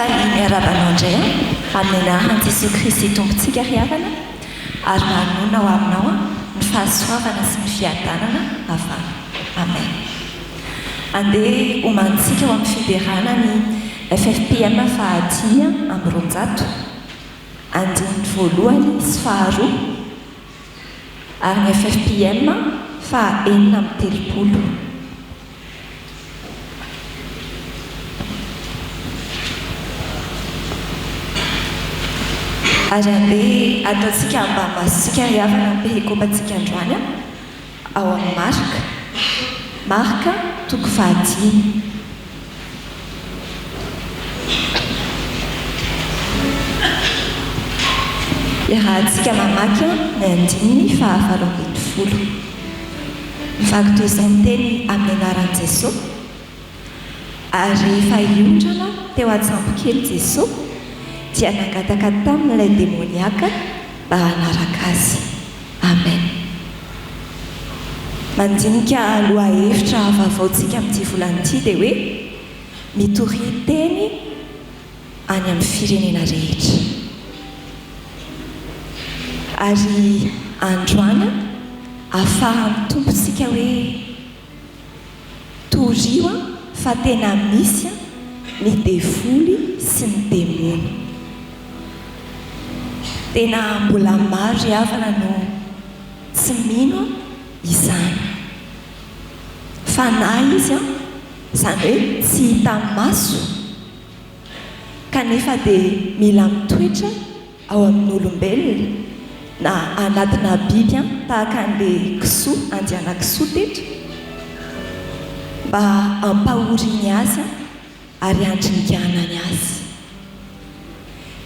miarabanao indray amin'ny anaran'i Jesosy Kristy tompontsika riavana ary manona ho aminao ny fahasoavana sy ny fiadanana avana. Amen. Andeha homanintsika ho amin'ny fiderana ny FFPM fahadia amin'ny roanjato, andiny voalohany sy faharoa, ary ny FFPM fahaenina amin'ny telopolo. Ary andeha ataontsika mba masitsika riavana ampehekopantsika androany ao amin'ny marka toko fahadimy. Irahantsika mamaky ny andininy fahavaloambin'ny folo. Mivaky toy izay ny teny amin'ny anaran'i Jesosy. Ary rehefa iondrana teo an-tsambo kely Jesosy dia nangataka tamin'ilay demoniaka mba hanaraka azy. Amen. Mandinika aloha hevitra vaovaontsika amin'ity volanyity dia hoe mitoria teny any amin'ny firenena rehetra. Ary androany ahafahan'ny tompontsika hoe torio fa tena misy ny devoly sy ny demony. Tena mbola maro riavana no tsy mino izany. Fa na izy izany hoe tsy hita maso kanefa dia mila mitoetra ao amin'ny olombelona na anatina biby tahaka an'ilay kisoa, andiana kisoa tetra, mba ampahoriny azy ary andringanany azy.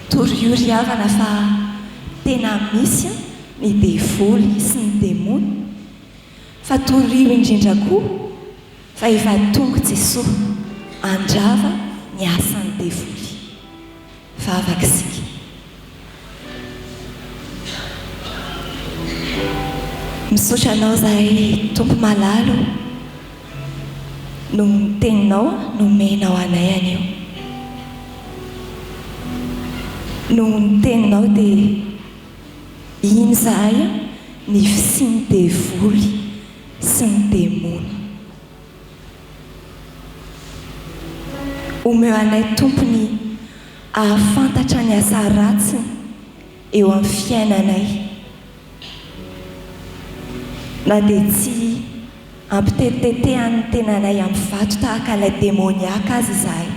Torio riavana fa tena misy ny devoly sy ny demony, fa torio indrindra koa fa efa tonga Jesosy andrava ny asan'ny devoly. Vavaka isika. Misaotra anao zahay tompo malalo no teninao no menao anay anio. No teninao dia iny zahay ny fisian'ny devoly sy ny demony. Omeo anay tompony ahafantatra ny asa ratsiny eo amin'ny fiainanay. Na dia tsy ampitetetehany tenanay amin'ny vato tahaka ilay demoniaka azy izahay.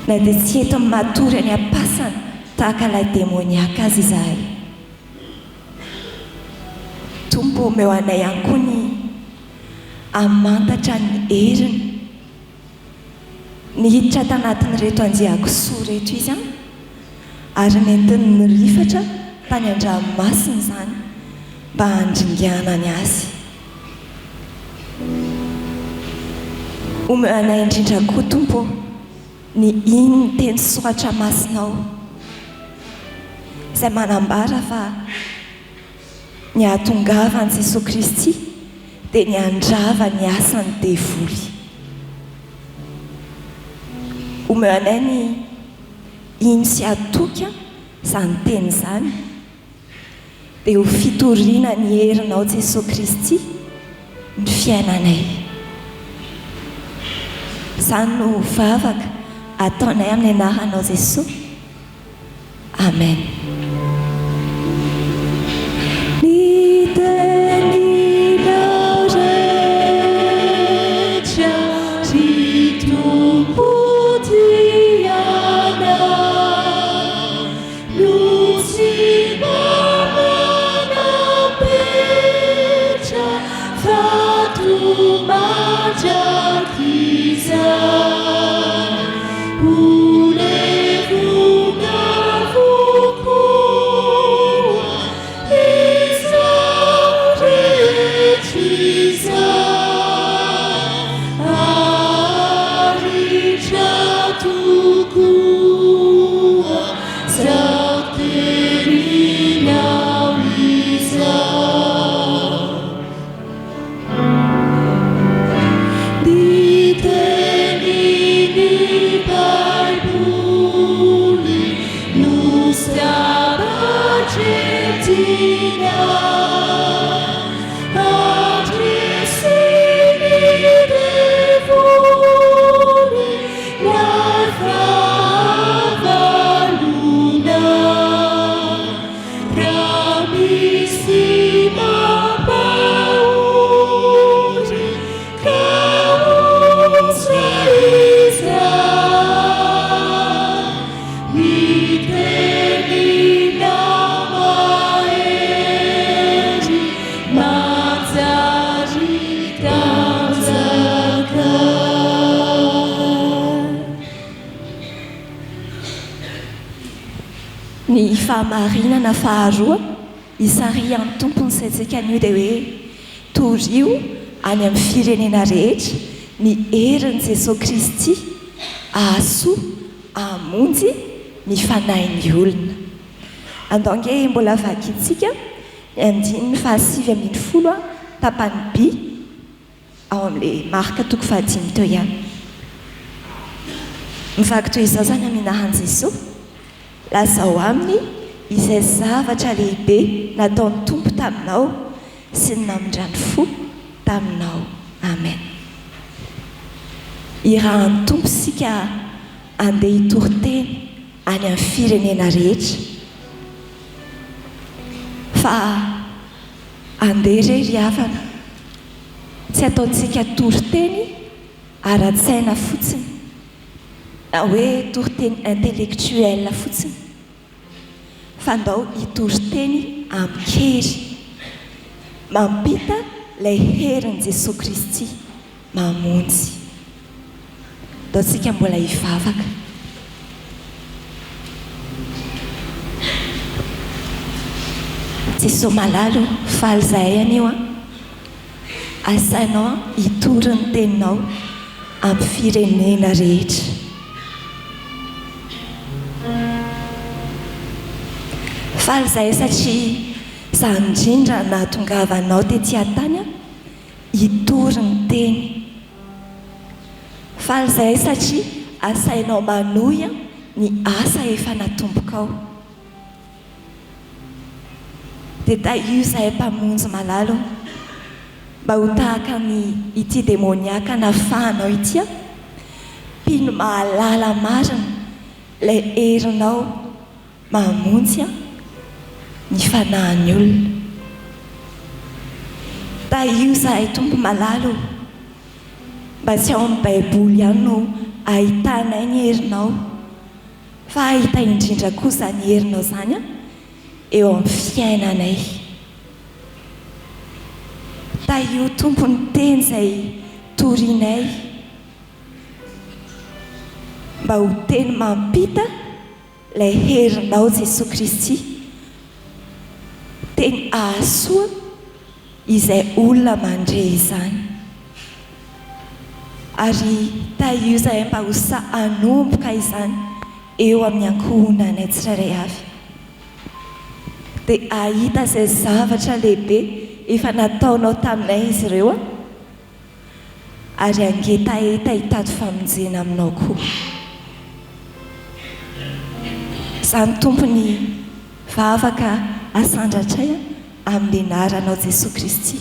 Na dia tsy eto matory any am-pasana tahaka ilay demoniaka azy izahay. Tompo omeo anay ihany koa ny amantatra ny heriny ny hiditra tanatin'ireto andiakisoa reto izy ary nentin'ny nirifatra tany an-dranomasina izany mba handringanany azy. Omeo anay indrindra koa tompo ny iny ny teny soratra masinao izay manambara fa ny ahatongavan'i Jesosy Kristy dia ny andrava ny asan'ny devoly. Omeo anay ny iny sy atoka izany teny izany dia ho fitoriana ny herinao Jesosy Kristy ny fiainanay. Izany no vavaka ataonay amin'ny anaranao Jesosy. Amen. Teni Ny fahamarinana faharoa isary amin'ny tompony saitsika an'io dia hoe torio any amin'ny firenena rehetra ny herin'i Jesosy Kristy ahasoa hamonjy ny fanahin'ny olona. Andonge mbola vakintsika ny andininy 7:10 tapany B ao amin'ilay marika toko 5 teo ihany. Mivaky toy izao zany aminahan Jesosy lazao aminy izay zavatra lehibe nataon'ny tompo taminao sy ny namindrany fo taminao. Amen. Irahan'ny tompo sika andeha hitoriteny any amin'ny firenena rehetra fa andeha irery havana tsy ataontsika toriteny ara-tsaina fotsiny na hoe toriteny intellectuel fotsiny fa ndao hitoriteny amin'ny kery mampita ilay herin'i Jesosy Kristy mamonjy. Ndao tsika mbola hivavaka. Jesosy malalo faly zahay anio asainao hitory ny teninao amin'ny firenena rehetra. Faly zahay satria zany indrindra nahatongavanao tetỳ an-tany hitory ny teny. Faly zahay satria asainao manohy ny asa efa natombokao. Dia io zahay mpamonjy malalo mba ho tahaka ny ity demoniaka nafahanao ity mpino mahalala marina ilay herinao mamonjy ny fanahin'ny olona. Io zahay tompo malalo mba tsy ao amin'ny baiboly ihany no ahitanay ny herinao fa ahita indrindra kosa ny herinao zany eo amin'ny fiainanay. Io tompony teny izay torianay mba ho teny mampita ilay herinao Jesosy Kristy, teny ahasoa izay olona mandre izany. Ary io zahay mba ho hanomboka izany eo amin'ny ankohonanay tsirairay avy. Dia ahita izay zavatra lehibe efa nataonao taminay izy ireo ary angetaheta hitady famonjena aminao koa. Izany tompony vavaka asandratray amin'ny anaranao Jesosy Kristy.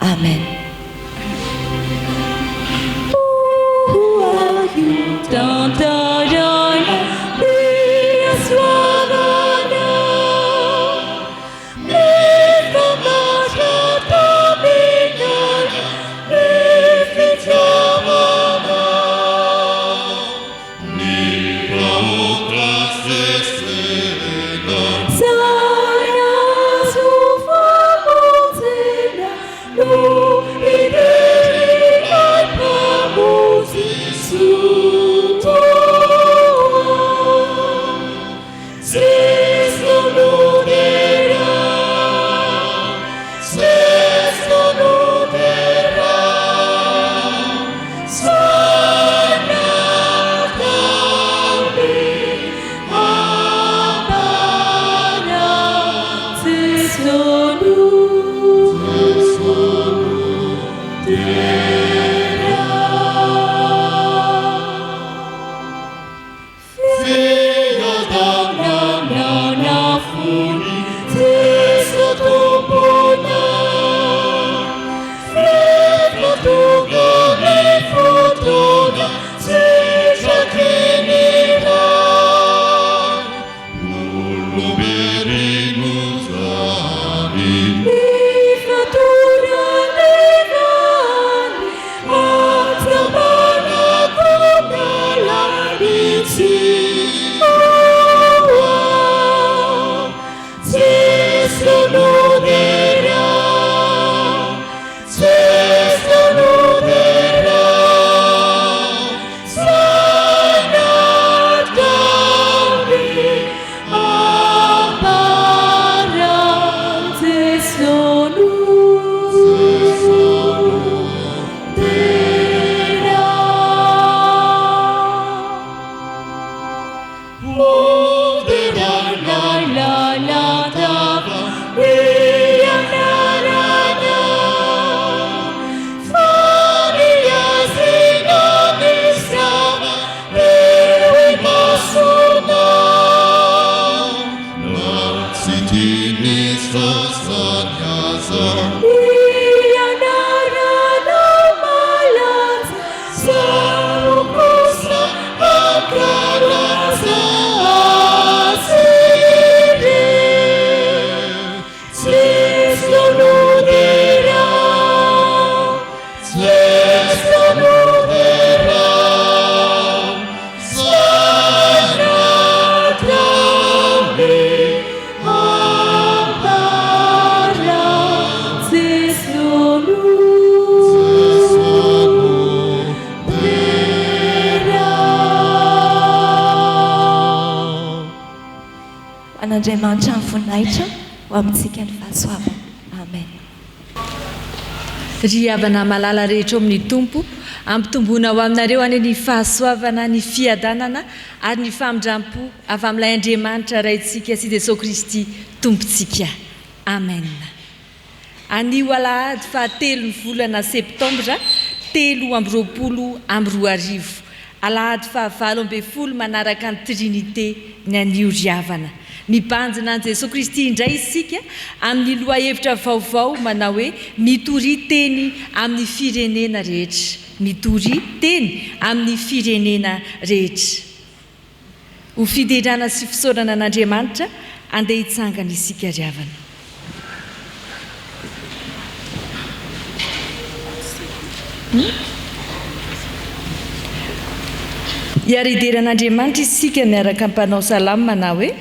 Amen. Su an'Andriamanitra mivoninahitra ho amintsika ny fahasoavana. Amen. Ry havana malala rehetra amin'ny tompo, ampitomboana ho aminareo any ny fahasoavana, ny fiadanana ary ny famindrampo avy amin'ilay Andriamanitra raintsika sy Jesosy Kristy tompontsika. Amen. Anio alahady fa 3 volana septambra 2022 alahady fa 20 manaraka ny Trinité ny anio ry havana. Mibanjina an Jesosy Kristy indray isika amin'ny lohahevitra vaovao manao hoe mitoria teny amin'ny firenena rehetra. Mitoria teny amin'ny firenena rehetra. Ho fiderana sy fisaorana an'Andriamanitra andeha hitsangana isika ry havana. Iarideran'Andriamanitra isika miaraka ampanao salamo manao hoe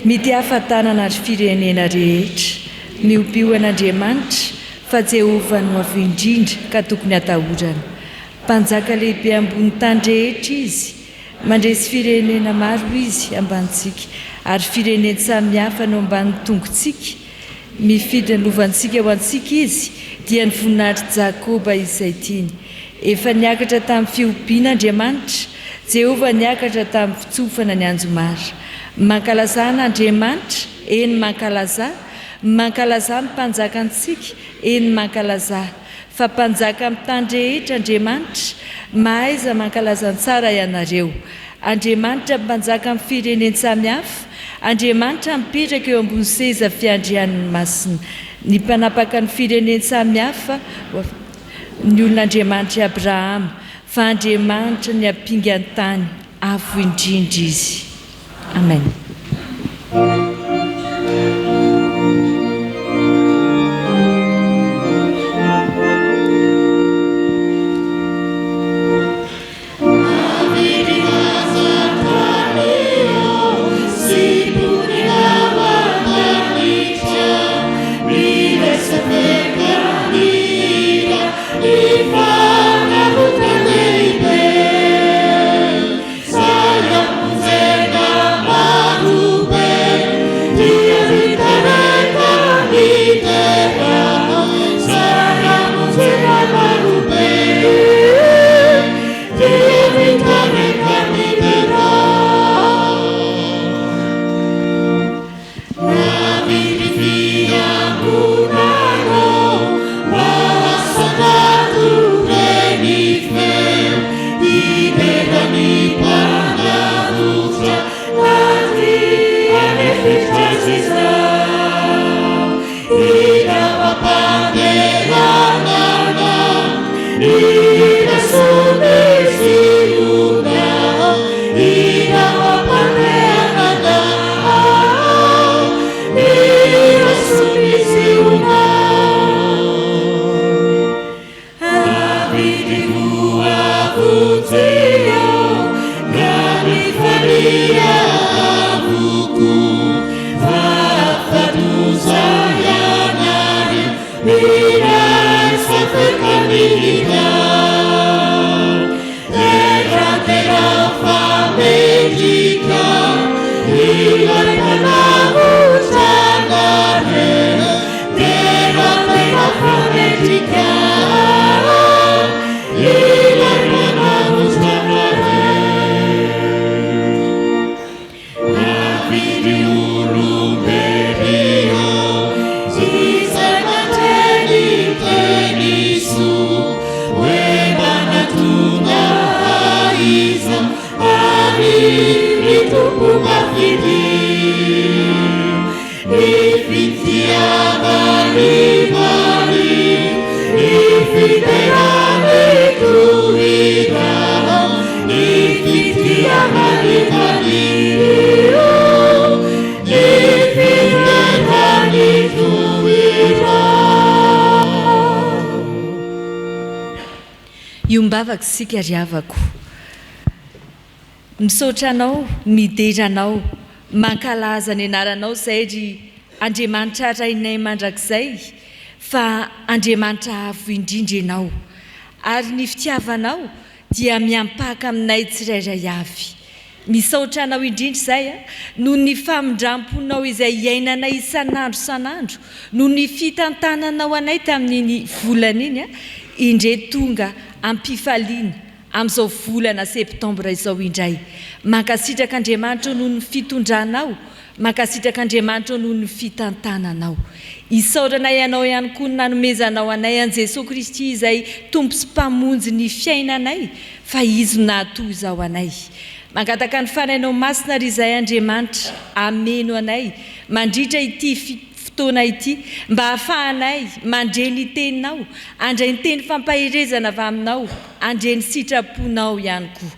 mity ahafantanana ry firenena rehetra, miompio an'Andriamanitra fa Jehovah no avo indrindra ka tokony atahorana. Mpanjaka lehibe ambony tany rehetra izy, mandresy firenena maro izy ambantsika, ary firenena samihafa no ambany tongontsika. Mifidy ny lovantsika ho antsika izy, dia ny voninahitry Jakoba izay tiany. Efa niakatra tamin'ny fiompiana Andriamanitra, Jehovah niakatra tamin'ny fitsofana ny anjomara. Mankalaza n'Andriamanitra, eny mankalaza, mankalaza ny mpanjakantsika, eny mankalaza. Fa mpanjaka amin'ny tany rehetra Andriamanitra, mahaiza mankalaza tsara ianareo. Andriamanitra mpanjaka amin'ny firenena samihafa, Andriamanitra mipetraka eo ambony seza fiandrian'ny masina. Ny mpanapaka ny firenena samihafa ny olon'Andriamanitra Abrahama, fa Andriamanitra ny ampinga ny tany avo indrindra izy. Amen. Iombavaka sika ry havako, misaotra anao, midera anao, mankalaza ny anaranao izay ry Andriamanitra rainay mandrakizay, fa Andriamanitra avo indrindra ianao, ary ny fitiavanao dia miampaka aminay tsirairay avy. misaotra anao indrindra izay a noho ny famindramponao izay iainanay isan'andro san'andro noho ny fitantananao anay tamin'iny volana iny a indre tonga ampifaliana amin'izao volana septambra izao indray mankasitraka Andriamanitra noho ny fitondranao mankasitraka Andriamanitra noho ny fitantananao isaoranay ianao ihany koa nanomezanao anay an Jesosy Kristy izay tompo sy mpamonjy ny fiainanay fa izy natoy izao anay mangataka ny fanainao masina ry izay Andriamanitra ameno anay mandritra ity fotoana ity mba hahafahanay mandre ny teninao andray ny teny fampahirezana avy aminao andre ny sitraponao ihany koa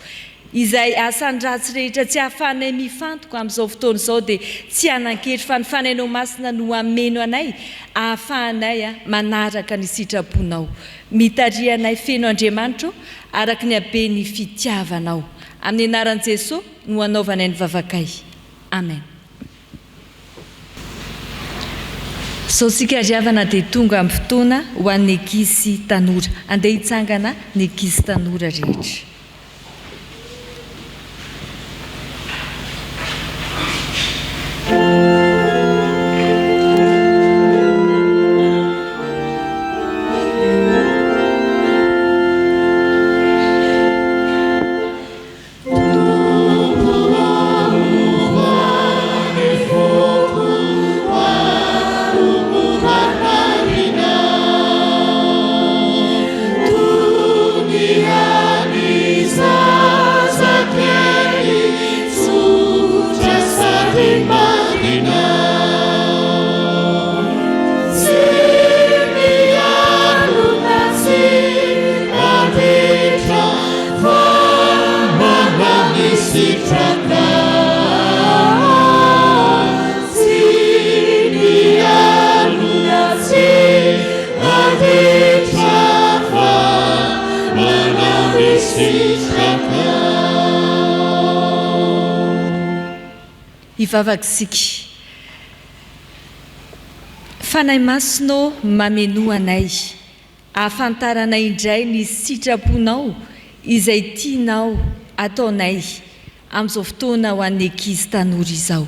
izay asany ratsy rehetra tsy hahafahanay mifantoka amin'izao fotoana izao dia tsy hanan-kely fa ny fanainao masina no ameno anay ahafahanay manaraka ny sitraponao mitaria anay feno Andriamanitra araka ny habeny fitiavanao amin'ny anaran'i Jesosy no anaovanay ny vavakay amen. So sika riavana dia tonga amin'ny fotoana ho an'ny ankizy tanora andeha hitsangana ny ankizy tanora rehetra. Ivavakisika fanahy masinao mameno anay ahafantaranay indray ny sitraponao izay tianao ataonay amin'izao fotoana ho an'ny ankizy tanora izao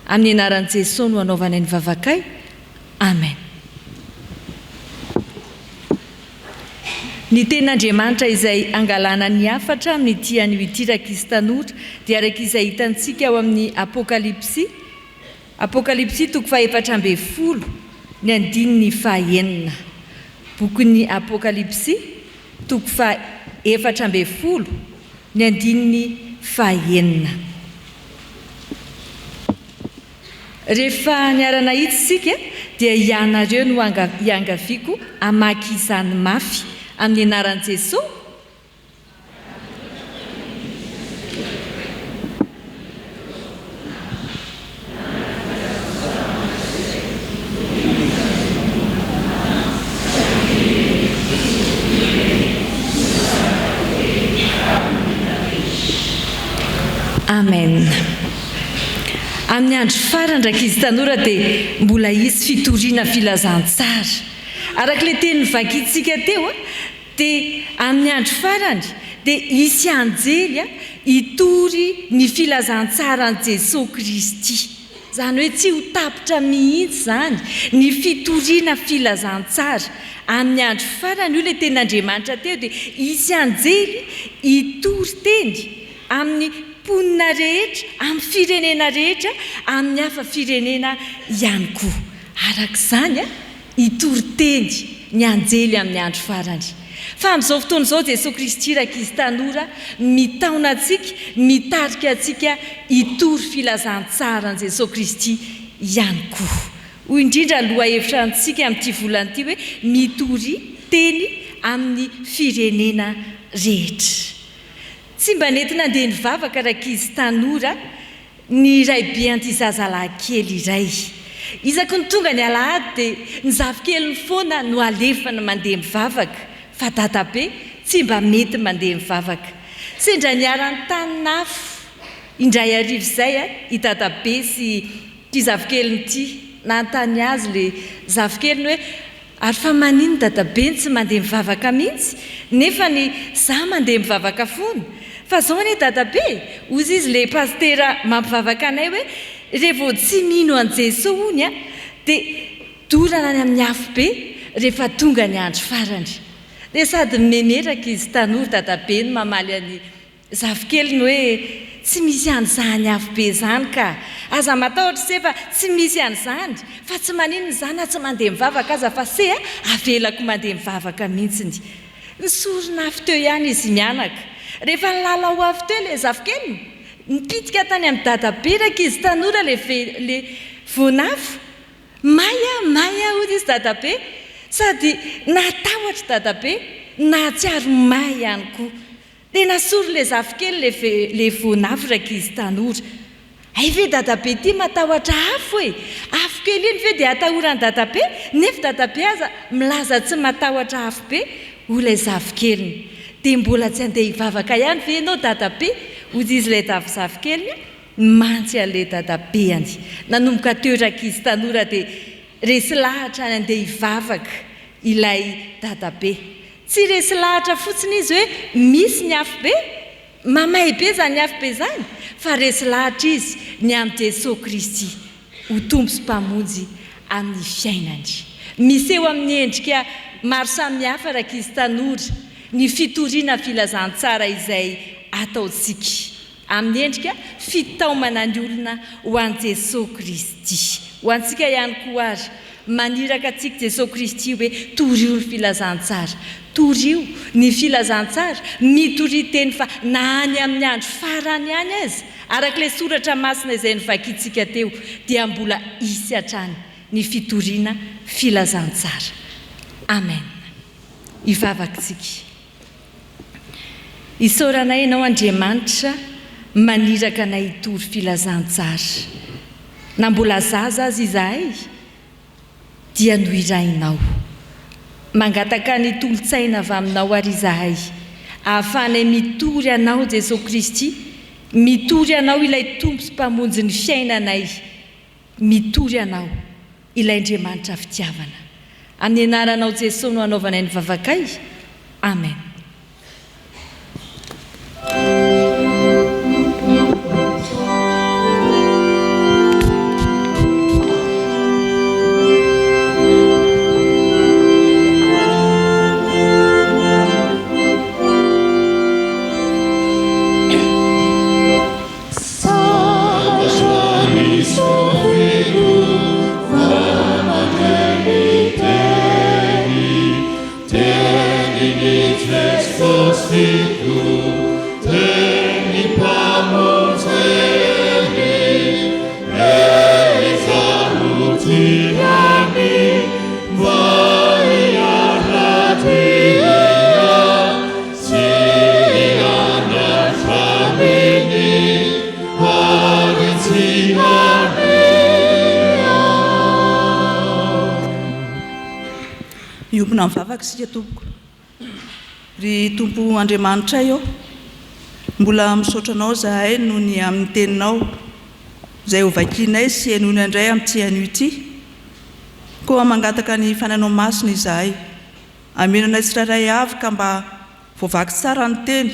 amin'ny anaran'i Jesosy no anaovanay ny vavakay amen. Ny ten'Andriamanitra izay angalana ny hafatra amin'ny tian'io ity ankizy tanora dia araka izay hitantsika ao amin'ny Apokalipsy toko 14 ny andininy 9 bokin'ny Apokalipsy toko 14 ny andininy 9. Rehefa niarana hitsika dia ianareo no iangaviako amaky izany mafy amin'ny anaran'i Jesosy. Amen. Amin'ny andro farany ankizy tanora dia mbola hisy fitoriana filazantsara. Araka ilay teny vakitsika teo dia amin'ny andro farany dia hisy anjely hitory ny filazantsaran'i Jesosy Kristy. Zany hoe tsy ho tapitra mihitsy zany ny fitoriana filazantsara amin'ny andro farany. Io ilay ten'Andriamanitra teo dia hisy anjely hitory teny amin'ny mponina rehetra, amin'ny firenena rehetra, amin'ny hafa firenena ihany koa. Arak'izany hitory teny ny anjely amin'ny andro farany. Fa amin'izao fotoana izao Jesosy Kristy ankizy tanora mitaona antsika, mitarika antsika hitory filazantsara an'i Jesosy Kristy ihany koa. Hoy indrindra aloha hevitra antsika amin'ity volana ity hoe mitory teny amin'ny firenena rehetra. Tsy mba nentina andeha nivavaka ankizy tanora ny raibe anti-zazalahy kely iray. Isaky ny tonga ny Alahady dia ny zafikeliny foana no alefana mandeha mivavaka. Fa dadabe tsy mba mety mandeha mivavaka. Sendra niarany taninafo indray arivo izay i dadabe sy ity zafikeliny ity nantany azy le zafikeliny hoe ary fa manino dadabe tsy mandeha mivavaka mihitsy nefa ny za mandeha mivavaka foana. fa zao anie dadabe ozy izy le pastera mampivavaka anay hoe rehefa tsy mino an Jesosy ony a dia dorana any amin'ny afo be rehefa tonga ny andro farany dia sady memeraka izy tanora dadabe no mamaly any zafikeliny hoe tsy misy an'izany afo be zany ka aza matahotra se fa tsy misy an'izany fa tsy maninona zany tsy mandeha mivavaka aza fa se avelako mandeha mivavaka mihitsiny nisorona afo teo ihany izy mianaka rehefa nilala ho afo teo le zafikeliny nipitika tany amin'ny dadaberaka izy tanora le vonafo maya hoy izy dadabe sady natahotra dadabe nahatsiaro may ihany koa dia nasoro le zafikely le vonafo raiky izy tanora ay ve dadabe ty matahotra afo e afo kely iny ve dia atahorany dadabe nefa dadabe aza milaza tsy matahotra afo be ho lay zafikeliny dia mbola tsy andeha hivavaka ihany ve ianao dadabe hozy izy lay zafikeliny mantsy an'lay dadabe any nanomboka teo raiky izy tanora dia resy lahatra any andeha hivavaka ilay dadabe tsy resy lahatra fotsiny izy hoe misy ny afo be mamay be zany ny afo be zany fa resy lahatra izy ny amin'ny Jesosy Kristy ho tompo sy mpamonjy amin'ny fiainany misy eo amin'ny endrika maro samihafa raiky izy tanora ny fitoriana filazantsara izay ataontsika amin'ny endrika fitaomana ny olona ho an'i Jesosy Kristy ho antsika ihany koa ary maniraka antsika Jesosy Kristy hoe torio ny filazantsara torio ny filazantsara mitoriteny fa na any amin'ny andro farany any azy arak'ilay soratra masina izay nivakiantsika teo dia mbola isy hatrany ny fitoriana filazantsara amen ivavakantsika isaoranay ianao Andriamanitra maniraka anay hitory filazantsara na mbola zaza azy izahay dia noirainao mangataka ny tolotsaina avy aminao ary izahay ahafahanay mitory anao Jesosy Kristy mitory anao ilay tompo sy mpamonjy ny fiainanay mitory anao ilay Andriamanitra fitiavana amin'ny anaranao Jesosy no anaovanay ny vavakay amen Miopona mivavaka sika tompoko ry tompo Andriamanitra io mbola misaotra anao zahay noho ny amin'ny teninao izay ho vakianay sy henony indray amin'ny tsy anio ity koa mangataka ny fananao masina izahay amenanay tsirairay avy ka mba voavaky tsara ny teny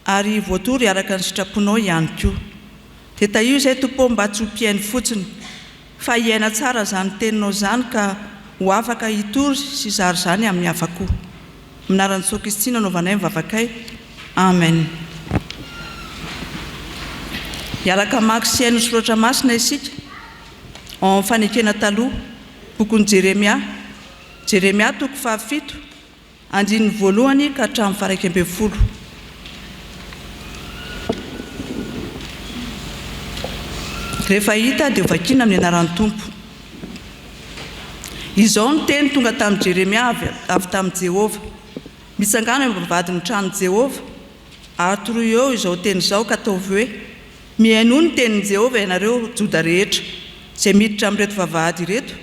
ary voatory araka ny sitraponao ihany koa dia taio izay tompo mba tsy ho mpiainy fotsiny fa hiaina tsara zany teninao zany ka ho afaka hitory sy zary zany amin'ny hafa koa minaran'i Jesosy Kristy nanaovanay mivavakay amen hiaraka maka sy haino soratra masina isika amin'ny fanekena taloha bokon'i Jeremia 7 andininy voalohany ka hatramin'ny faha 11 rehefa hita dia ho vakiana amin'ny anaran'ny tompo izao ny teny tonga tamin'i Jeremia avy tamin'i Jehovah mitsangana mivavady ny tranon'i Jehovah ary toroy eo izao teny izao ka ataovy hoe mihaino ny tenin'i Jehovah ianareo Joda rehetra izay miditra amin'ireto vavahady ireto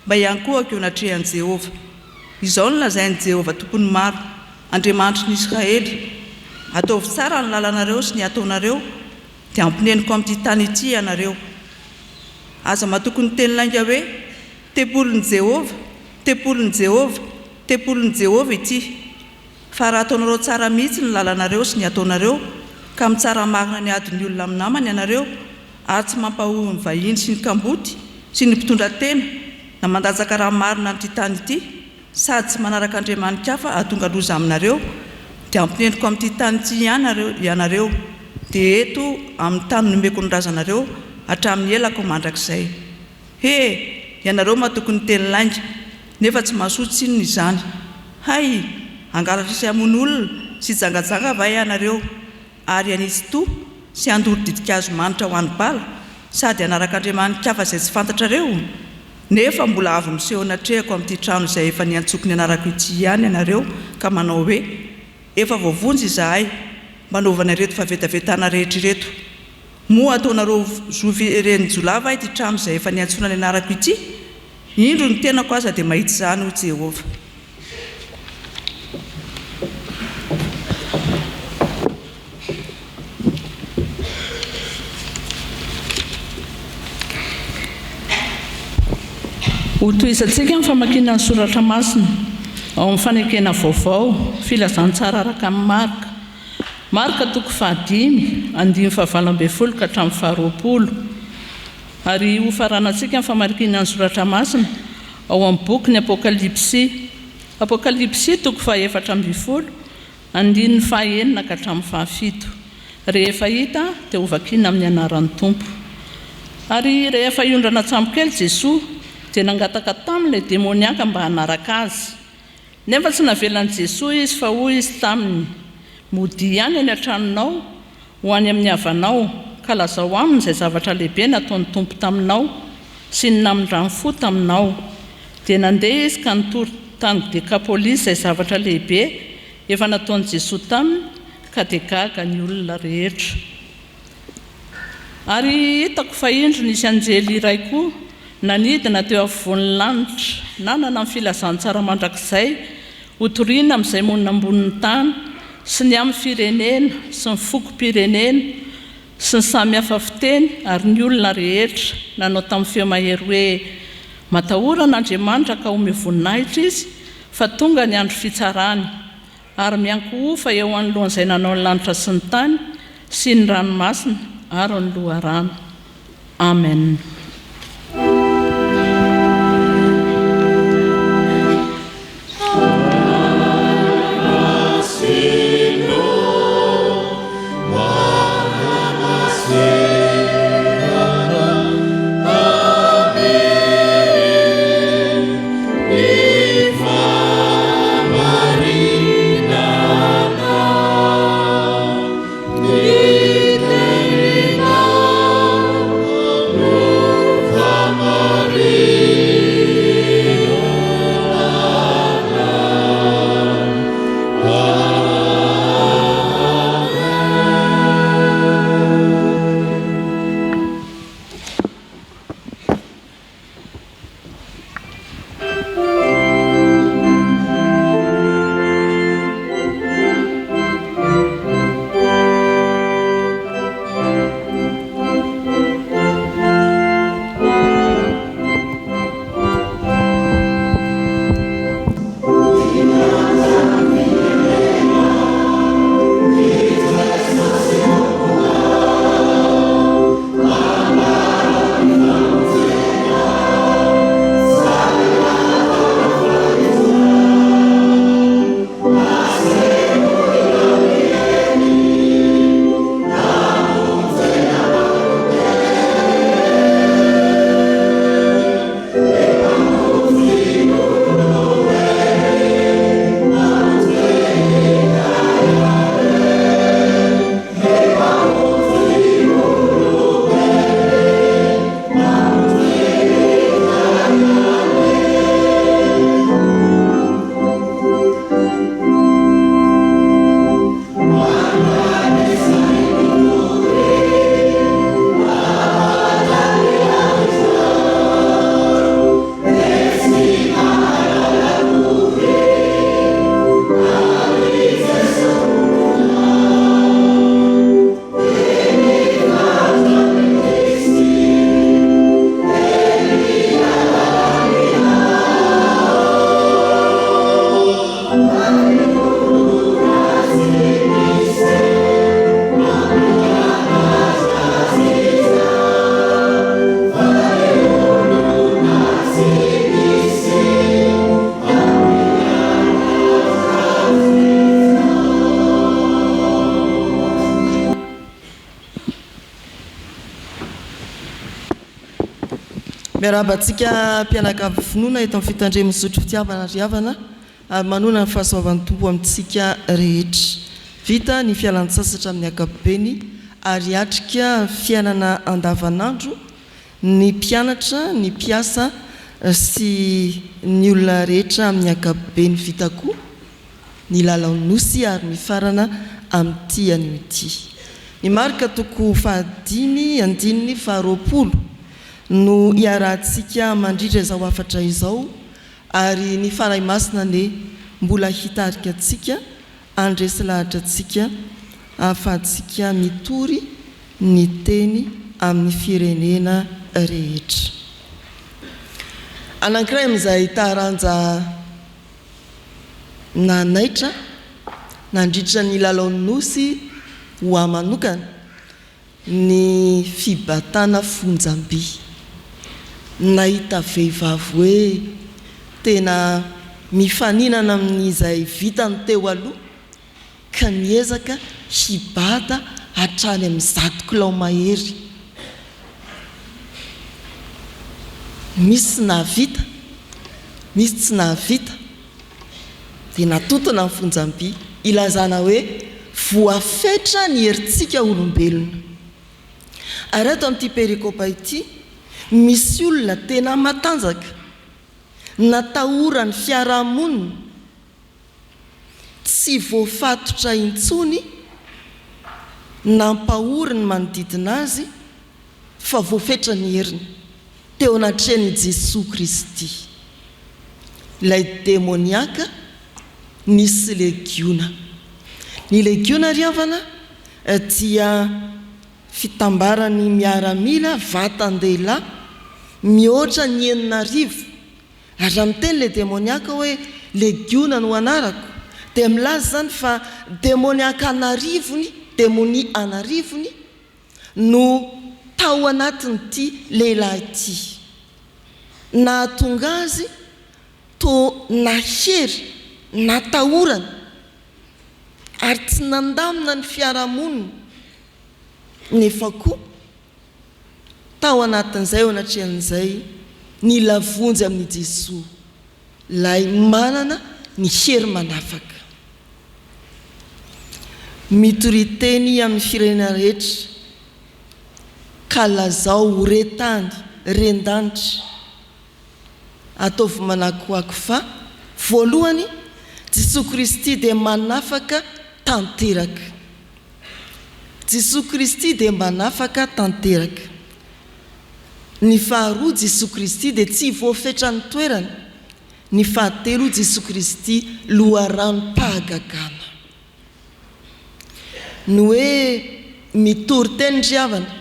mba hiankohako eo anatrehan'i Jehovah izao no lazain'i Jehovah tompony maro Andriamanitry ny Israely ataovy tsara ny lalanareo sy ny ataonareo dia ampineniko amin'ity tany ity ianareo aza matokony teny lainga hoe tempolon'i Jehovah tempolon'i Jehovah tempolon'i Jehovah ity fa raha ataonareo tsara mihitsy ny lalanareo sy ny ataonareo ka mitsara marina ny adiny olona amin'ny namany ianareo ary tsy mampahory ny vahiny sy ny kamboty sy ny mpitondra tena na mandajaka raha marina amin'ity tany ity sady tsy manaraka andriamanitra hafa ahatonga loza aminareo dia ampinendriko amin'ity tany ity ianareo dia eto amin'ny tany nomeko ny razanareo hatramin'ny elako mandrakizay. Ianareo matokony teny lainga nefa tsy mahasotsy inona izany. Hay, angalatra sy hamono olona sy jangajanga va ianareo ary anisy to sy andoro didikazo manitra ho an'ny bala sady anaraka andriamanitra hafa izay tsy fantatrareo nefa mbola avy miseho natrehako amin'ity trano izay efa niantsokony anarako ity ihany ianareo ka manao hoe efa voavonjy izahay manaovana ireto favetavetana rehetra ireto. Moa ataonareo zovy reny jolava ity trano izay efa niantsona ny anarako ity, indro ny tenako aza dia mahita izany ho Jehova. Ho tohisantsika amin'ny famakiana ny soratra masina ao amin'ny fanekena vaovao filazantsara araka amin'ny marika toko 5:5-20 ka hatramin'ny 20. Ary ho faranantsika amin'ny famakiana ny soratra masina ao amin'ny bokyny Apokalipsy toko 4:20 andininy 9 ka hatramin'ny 7. Rehefa hita dia ho vakiana amin'ny anaran'ny Tompo. Ary rehefa iondrana tsampokely Jesosy dia nangataka tamin'ilay demoniaka mba hanaraka azy. Nefa tsy navelan'i Jesosy izy fa hoy izy taminy, mody ihany any an-tranonao ho any amin'ny havanao ka lazao aminy izay zavatra lehibe nataon'ny Tompo taminao sy ny namin-drano fo taminao. Dia nandeha izy ka nitory tany Dekapolisy izay zavatra lehibe efa nataon'i Jesosy taminy ka dia gaga ny olona rehetra. Ary hitako fa indro nisy anjely iray koa nanidina teo afovoan'ny lanitra nanana amin'ny filazantsara mandrakizay ho toriana amin'izay monina ambonin'ny tany sy ny amin'ny firenena sy ny fokom-pirenena sy ny samihafa fiteny ary ny olona rehetra nanao tamin'ny feo mahery hoe matahoranaNdriamanitra ka ome voninahitra izy fa tonga ny andro fitsarany ary miankohofa eo anoloan'izay nanao ny lanitra sy ny tany sy ny ranomasina ary ny loharano. Amen. Oh Miarabantsika mpianakavy finoana eto amin'ny fitandremo Isotry Fitiavana riavana ary manona ny fahasoavan'ny tompo amintsika rehetra. Vita ny fialan-tsasatra amin'ny ankapobeny ary atrika fiainana andavanandro ny mpianatra, ny mpiasa sy ny olona rehetra amin'ny ankapobeny vita koa ny lalaonosy ary mifarana amin'ity an'ity. Ny marika toko fahadimy andininy faharoapolo no iarahantsika mandritra izao afatra izao ary ny fanahy masina ny mbola hitarika antsika andresy lahatra antsika ahafahantsika mitory ny teny amin'ny firenena rehetra. Anankiray amin'izay taranja nanaitra nandritra ny lalaonosy ho amanokana ny fibatana fonjam-by. Nahita vehivavy hoe tena mifaninana amin'izay vitany teo aloha ka niezaka hibata hatrany amin'ny 100 kilao mahery. Misy nahavita, misy tsy nahavita dia natotona ny fonjam-by ilazana hoe voafetra ny herintsika olombelona. Ary eto amin'ity perikopa ity misy olona tena matanjaka natahorany fiarahamonina tsy voafatotra intsony nampahoriny manodidina azy fa voafetra ny heriny teo anatrehany Jesosy Kristy. Ilay demoniaka nisy legiona. Ny legiona riavana dia fitambarany miaramila vatan-dehilahy mihoatra ny 9,000 ary amiteny le demoniaka hoe legiona no anarako dia milaza zany fa demoniaka anarivony, demoni anarivony no tao anatin'ity lehilahy ity. Nahatonga azy to nahery natahorana ary tsy nandamina ny fiarahamonina nefa koa tao anatin'izay ao anatrehan'izay ny lavonjy amin'ny Jesosy lay manana ny hery manafaka. Mitoriteny amin'ny firenena rehetra ka lazao retany rendanitra ataovy manakoako fa voalohany Jesosy Kristy dia manafaka tanteraka. Jesosy Kristy dia manafaka tanteraka. Ny faharoa Jesosy Kristy dia tsy voafetra ny toerana. Ny fahatelo Jesosy Kristy loharam-pahagagana. Ny hoe Toriteny riavana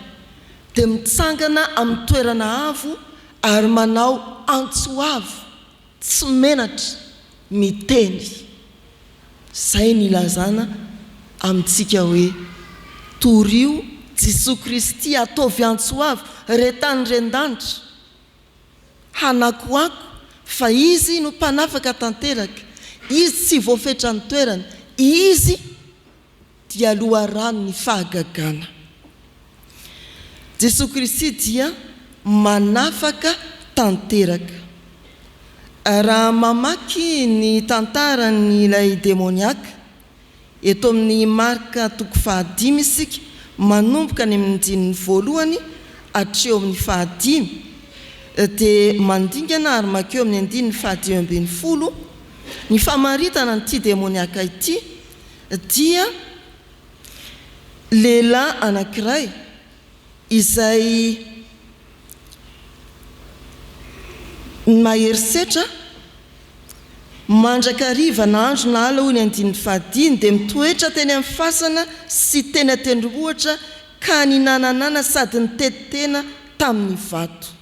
dia mitsangana amin'ny toerana avo ary manao antsoavo tsy menatra miteny. Zay ny lazana amintsika hoe torio Jesosy Kristy ataovy antsoavo retany rendanitra hanakoako fa izy no mpanafaka tanteraka. Izy tsy voafetra ny toerana, izy dia loharano ny fahagagana. Jesosy Kristy dia manafaka tanteraka. Raha mamaky ny tantaran'ilay demoniaka eto amin'ny marika toko fahadimy isika manomboka ny amin'ny andininy voalohany hatreo amin'ny fahadimy dia mandingana ary makeo amin'ny andininy fahadimy ambin'ny folo. Ny famaritana n'ity demoniaka ity dia lehilahy anankiray izay maherisetra mandrakariva na andro na ala hoy ny andin'ny fahadimy dia mitoetra teny amin'ny fasana sy teny atendrombohitra ka ny nananana sady ny tetitena tamin'ny vato.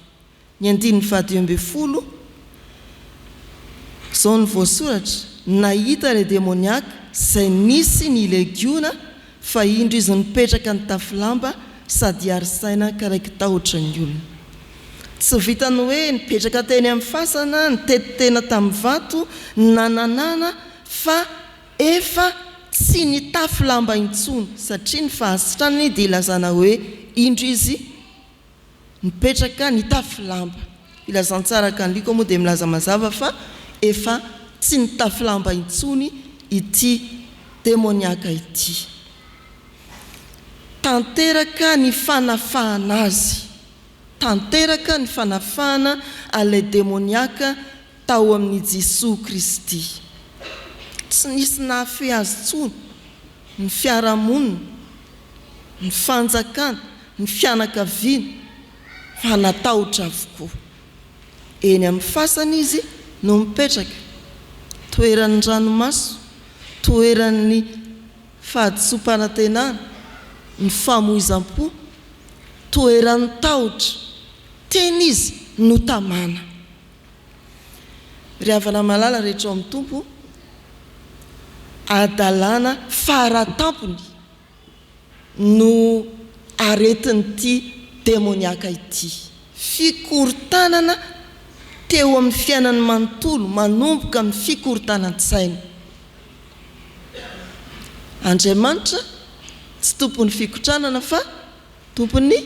Ny andin'ny fahadimy ambin'ny folo zao ny voasoratra nahita ilay demoniaka izay nisy ny legiona fa indro izy nipetraka ny tafilamba sady arisaina ka raiky tahotra ny olona. Tsy vitany hoe nipetraka teny amin'ny fasana ny tetitena tamin'ny vato nananana fa efa tsy ny tafilamba intsony satria ny fahasitrany dia ilazana hoe indro izy nipetraka ny tafilamba. ilazantsara kanliko moa dia milaza mazava fa efa tsy nitafilamba intsony ity demoniaka ity. Tanteraka ny fanafahana azy, tanteraka ny fanafahana an'ilay demoniaka tao amin'ny Jesosy Kristy. Tsy nisy nahafehy azy tsony ny fiarahamonina, ny fanjakana, ny fianakaviana, fa natahotra avokoa. Eny amin'ny fasana izy no mipetraka, toeran'ny ranomaso, toeran'ny fahadisom-panantenana, ny famoizam-po, toeran'ny tahotra, teny izy no tamana. Ry havana malala rehetra ao amin'ny tompo, adalana faratampony no aretin'ity demoniaka ity. Fikorontanana teo amin'ny fiainany manontolo, manomboka amin'ny fikorontanan-tsaina. Andriamanitra tsy tompony fikotranana fa tompony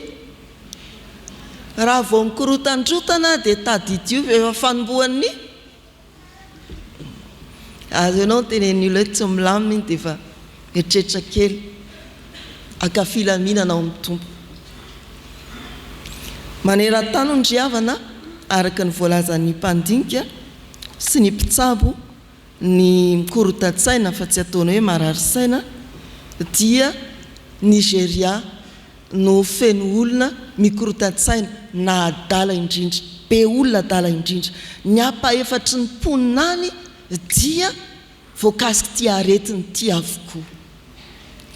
raha vao mikorotan-drotana dia tadidio efa fanombohan'ny. Azo ianao tenen'ny olona tsy milamina dia efa eritreretra kely akafilaminana ao amin'ny tompo. Maneran-tany ny havana araka ny voalazan'ny mpandinika sy ny mpitsabo ny mikorotan-tsaina fa tsy ataony hoe marary-saina dia Nigeria no feno olona mikorotan-tsaina na adala indrindra, be olona adala indrindra. Ny apa-efatry ny mponinany dia voakasiky ty aretiny ty avokoa.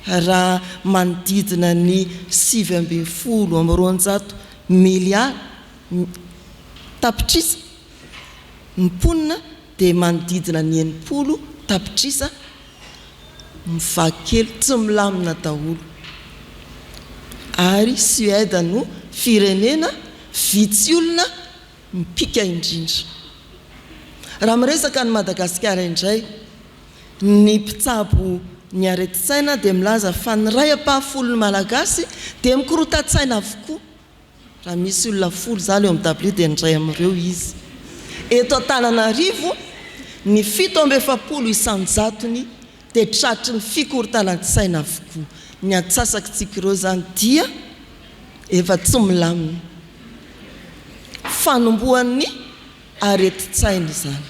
Raha manodidina ny 700 miliary tapitrisa ny mponina dia manodidina ny 80 tapitrisa mivakely tsy milamina daholo. Ary Suède no firenena vitsy olona mipika indrindra. Raha miresaka ny Madagasikara indray, ny mpitsabo ny areti-tsaina dia milaza fa ny ray ampahafolony malagasy dia mikorotan-tsaina avokoa. Raha misy olona 10 zany eo amin'ny tablia dia ny ray amin'ireo izy. Eto Antananarivo ny 770 isan-jatony dia tratry ny fikorontanan-tsaina avokoa. Ny antsasakytsika ireo zany dia efa tsy milamina. Fanombohan'ny areti-tsaina izany.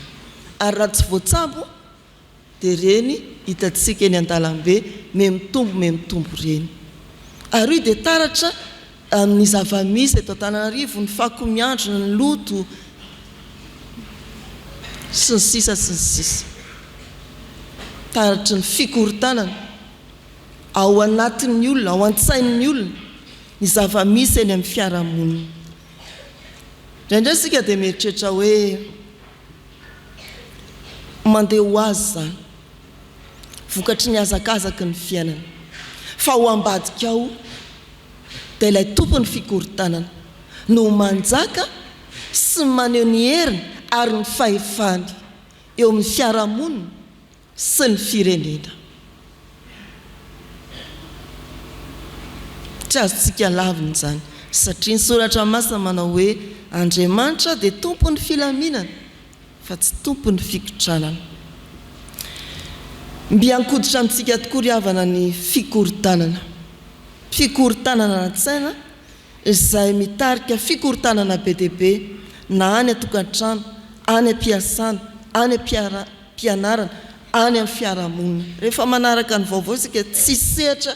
Ary raha tsy voatsabo dia reny hitantsika eny an-dalambe mitombo reny. Ary dia taratra amin'ny zava-misy eto Antananarivo, ny fakomiandro, ny loto sy ny sisa sy ny sisa. Taratry ny fikorontanana ao anatin'ny olona, ao an-tsain'ny olona, ny zava-misy eny amin'ny fiarahamonina. Indraindray sika dia mieritreritra hoe mandeha ho azy zany, vokatry ny azakazaky ny fiainana. Fa ho ambadika ao dia ilay tompony fikorontanana no manjaka sy maneho ny heriny ary ny fahefany eo amin'ny fiarahamonina sy ny firenena. Tsy azontsika lavina izany satria ny soratra masina manao hoe Andriamanitra dia tompony filaminana fa tsy tompony fikotranana. Mbiankoditra amintsika tokoa ry havana ny fikorontanana. Fikorontanana an-tsaina izay mitarika fikorontanana be dia be na any an-tokantrano, any am-piasana, any am-pianarana, any amin'ny fiarahamonina. Rehefa manaraka ny vaovao sika tsy sehatra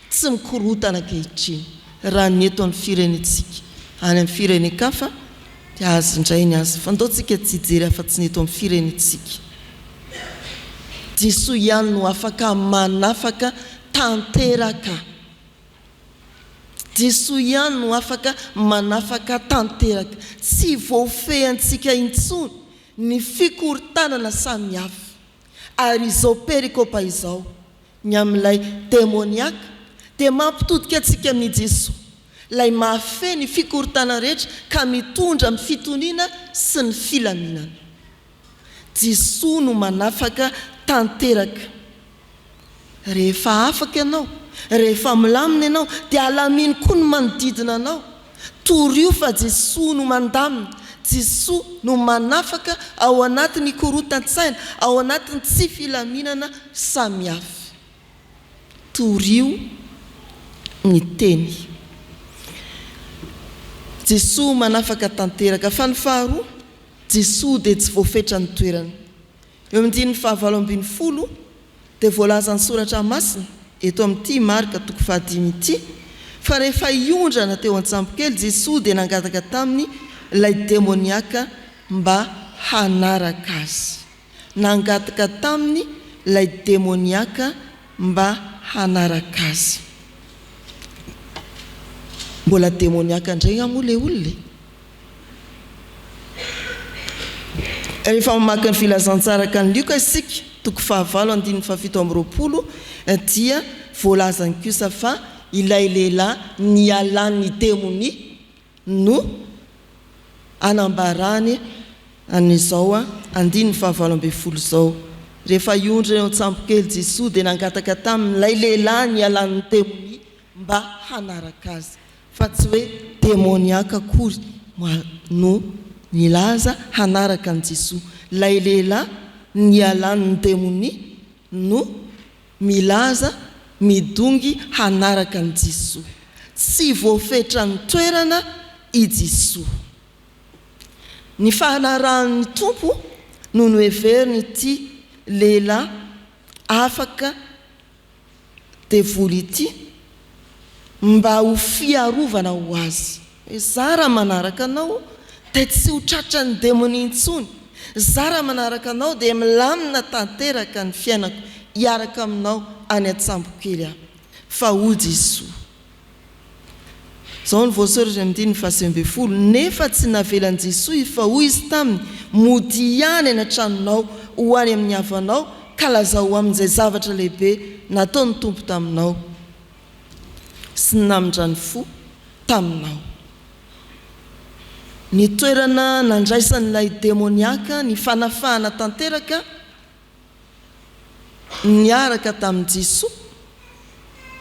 tsy mikorotana ankehitriny raha ny eto amin'ny firenentsika. Any amin'ny firenen-kafa dia azo indray ny azy fandaontsika tsy hijery afa-tsy ny eto amin'ny firenentsika. Jesosy ihany no afaka manafaka tanteraka. Jesosy ihany no afaka manafaka tanteraka. Tsy voafehantsika intsony ny fikorontanana samihafa. Ary izao perikopa izao ny amin'ilay demoniaka dia mampitodika antsika amin'ny Jesosy, ilay mahafehy ny fikorontanana rehetra ka mitondra amin'ny fitoniana sy ny filaminana. Jesosy no manafaka tanteraka. Rehefa afaka ianao, rehefa milamina ianao dia alaminy koa no manodidina anao. Torio fa Jesosy no mandamina, Jesoa no manafaka ao anatin'ny korotan-tsaina, ao anatin'ny tsy filaminana samihafa. Torio ny teny. Jesoa manafaka tanteraka. Fa ny faharoa, Jesoa dia tsy voafetra ny toerana. Eo amin'ny 19 dia voalaza ny soratra masina eto amin'ity marika 5 ity, fa rehefa iondrana teo an-tsampokely, Jesoa dia nangataka taminy ilay demoniaka mba hanaraka azy. Nangataka taminy ilay demoniaka mba hanaraka azy. Mbola demoniaka indray amole olona. Rehefa mamaky ny filazantsaraka ny Lioka isika 5:17 dia voalazany kosa fa ilay lehilahy nialan'ny demonia no anambarany an'izao 5:20 zao. Rehefa iondrina eo an-tsampokely Jesoa dia nangataka tamin'ilay lehilahy nialan'ny demonia mba hanaraka azy. Fa tsy hoe demoniaka akory no nilaza hanaraka an Jesoa. Ilay lehilahy nialan'ny demonia no milaza midongy hanaraka an Jesoa. Tsy voafetra ny toerana i Jesoa. Ny fahanarahan'ny tompo no noheveriny ity lehilahy afaka devoly ity mba ho fiarovana ho azy. Zara manaraka anao dia tsy ho tratra ny demonia intsony. Zara manaraka anao dia milamina tanteraka ny fiainako hiaraka aminao any an-tsambokely aho. Fa ho Jesoa. Zao ny voasoratra amin'ny 19 nefa tsy navelan'i Jesoa fa hoy izy taminy, mody ihany any an-tranonao ho any amin'ny havanao ka lazao amin'izay zavatra lehibe nataony tompo taminao sy namindrany fo taminao. Ny toerana nandraisan'ilay demoniaka ny fanafahana tanteraka niaraka tamin'i Jesoa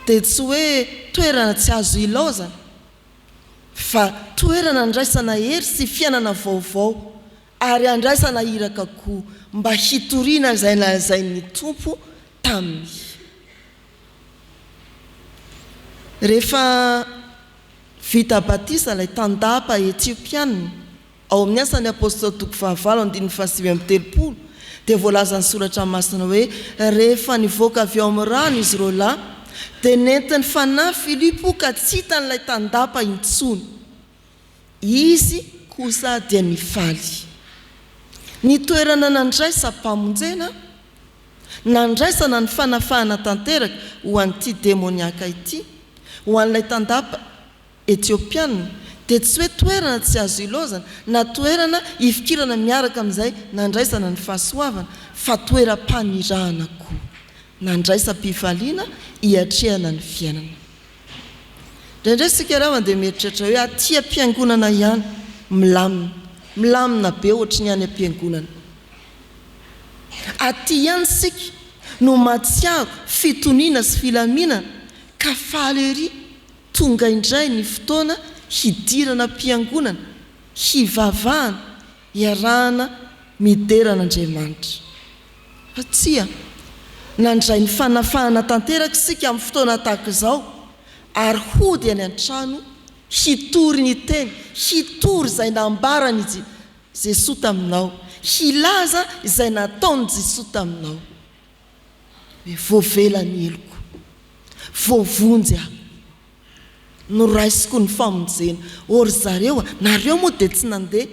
dia tsy hoe toerana tsy azo ilaozana, fa toerana andraisana hery sy fiainana vaovao ary andraisana iraka koa mba hitoriana izay nalazain'ny tompo taminy. Rehefa vita batisa ilay tandapa etiopiana ao amin'ny asan'ny apôstôly 20:7 dia voalaza ny soratra masina hoe rehefa nivoaka avy ao amin'ny rano izy ireo lahy dia nentiny fanahy Filipo ka tsy hitan'ilay tandapa intsony. Izy kosa dia nifaly. Ny toerana nandraisa mpamonjena, nandraisana ny fanafahana tanteraka ho an'ity demoniaka ity, ho an'ilay tandapa etiopiana dia tsy hoe toerana tsy azo ilaozana na toerana ifikirana miaraka amin'izay nandraisana ny fahasoavana, fa toeram-panirahana koa. Nandraisam-pifaliana hiatrehana ny fiainana. Indraindray sika raha dia mieritreritra hoe aty am-piangonana ihany milamina be ohatry ny any am-piangonana. Aty ihany sika no matsiaro fitoniana sy filaminana ka faly ery tonga indray ny fotoana hidirana am-piangonana, hivavahana, hiarahana mideran'Andriamanitra. Fa tsia nandray ny fanafahana tanteraka sika amin'ny fotoana tahaka izao ary hody any an-trano hitory ny teny, hitory izay nambarany Jesoa taminao, hilaza izay nataony Jesoa taminao. Voavela ny eloko, voavonjy aho, noraisiko ny famonjena. Ory zareo nareo moa dia tsy nandeha,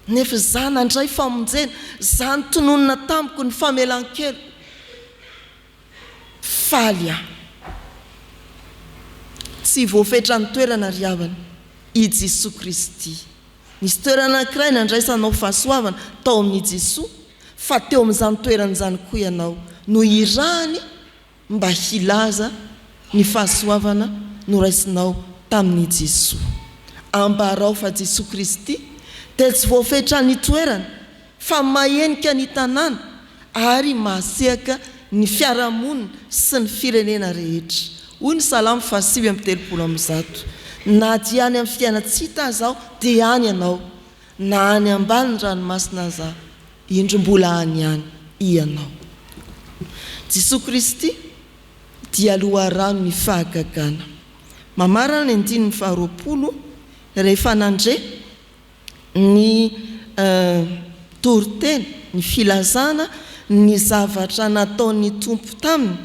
nefa za nandray famonjena, za nitononona tamiko ny famelan-kely. Faly aho. Tsy voafetra ny toerana ry havana i Jesoa Kristy. Nisy toerana anankiray nandraisanao fahasoavana tao amin'ny Jesoa, fa teo amin'izany toerana izany koa ianao no irahany mba hilaza ny fahasoavana noraisinao tamin'ny Jesoa. Ambarao fa Jesoa Kristy dia tsy voafetra ny toerana fa mahenika ny tanàna ary mahasehaka ny fiarahamonina sy ny firenena rehetra. Hoy ny Salamo 5:30 na dia any amin'ny fiainana tsy hita aho dia any ianao, na any ambany ranomasina aza indrombola any ihany ianao. Jesosy Kristy dia loharano ny fahagagana. Mamarana ny 10:20 rehefa nandre ny toriteny, ny filazana ny zavatra nataon'ny tompo taminy.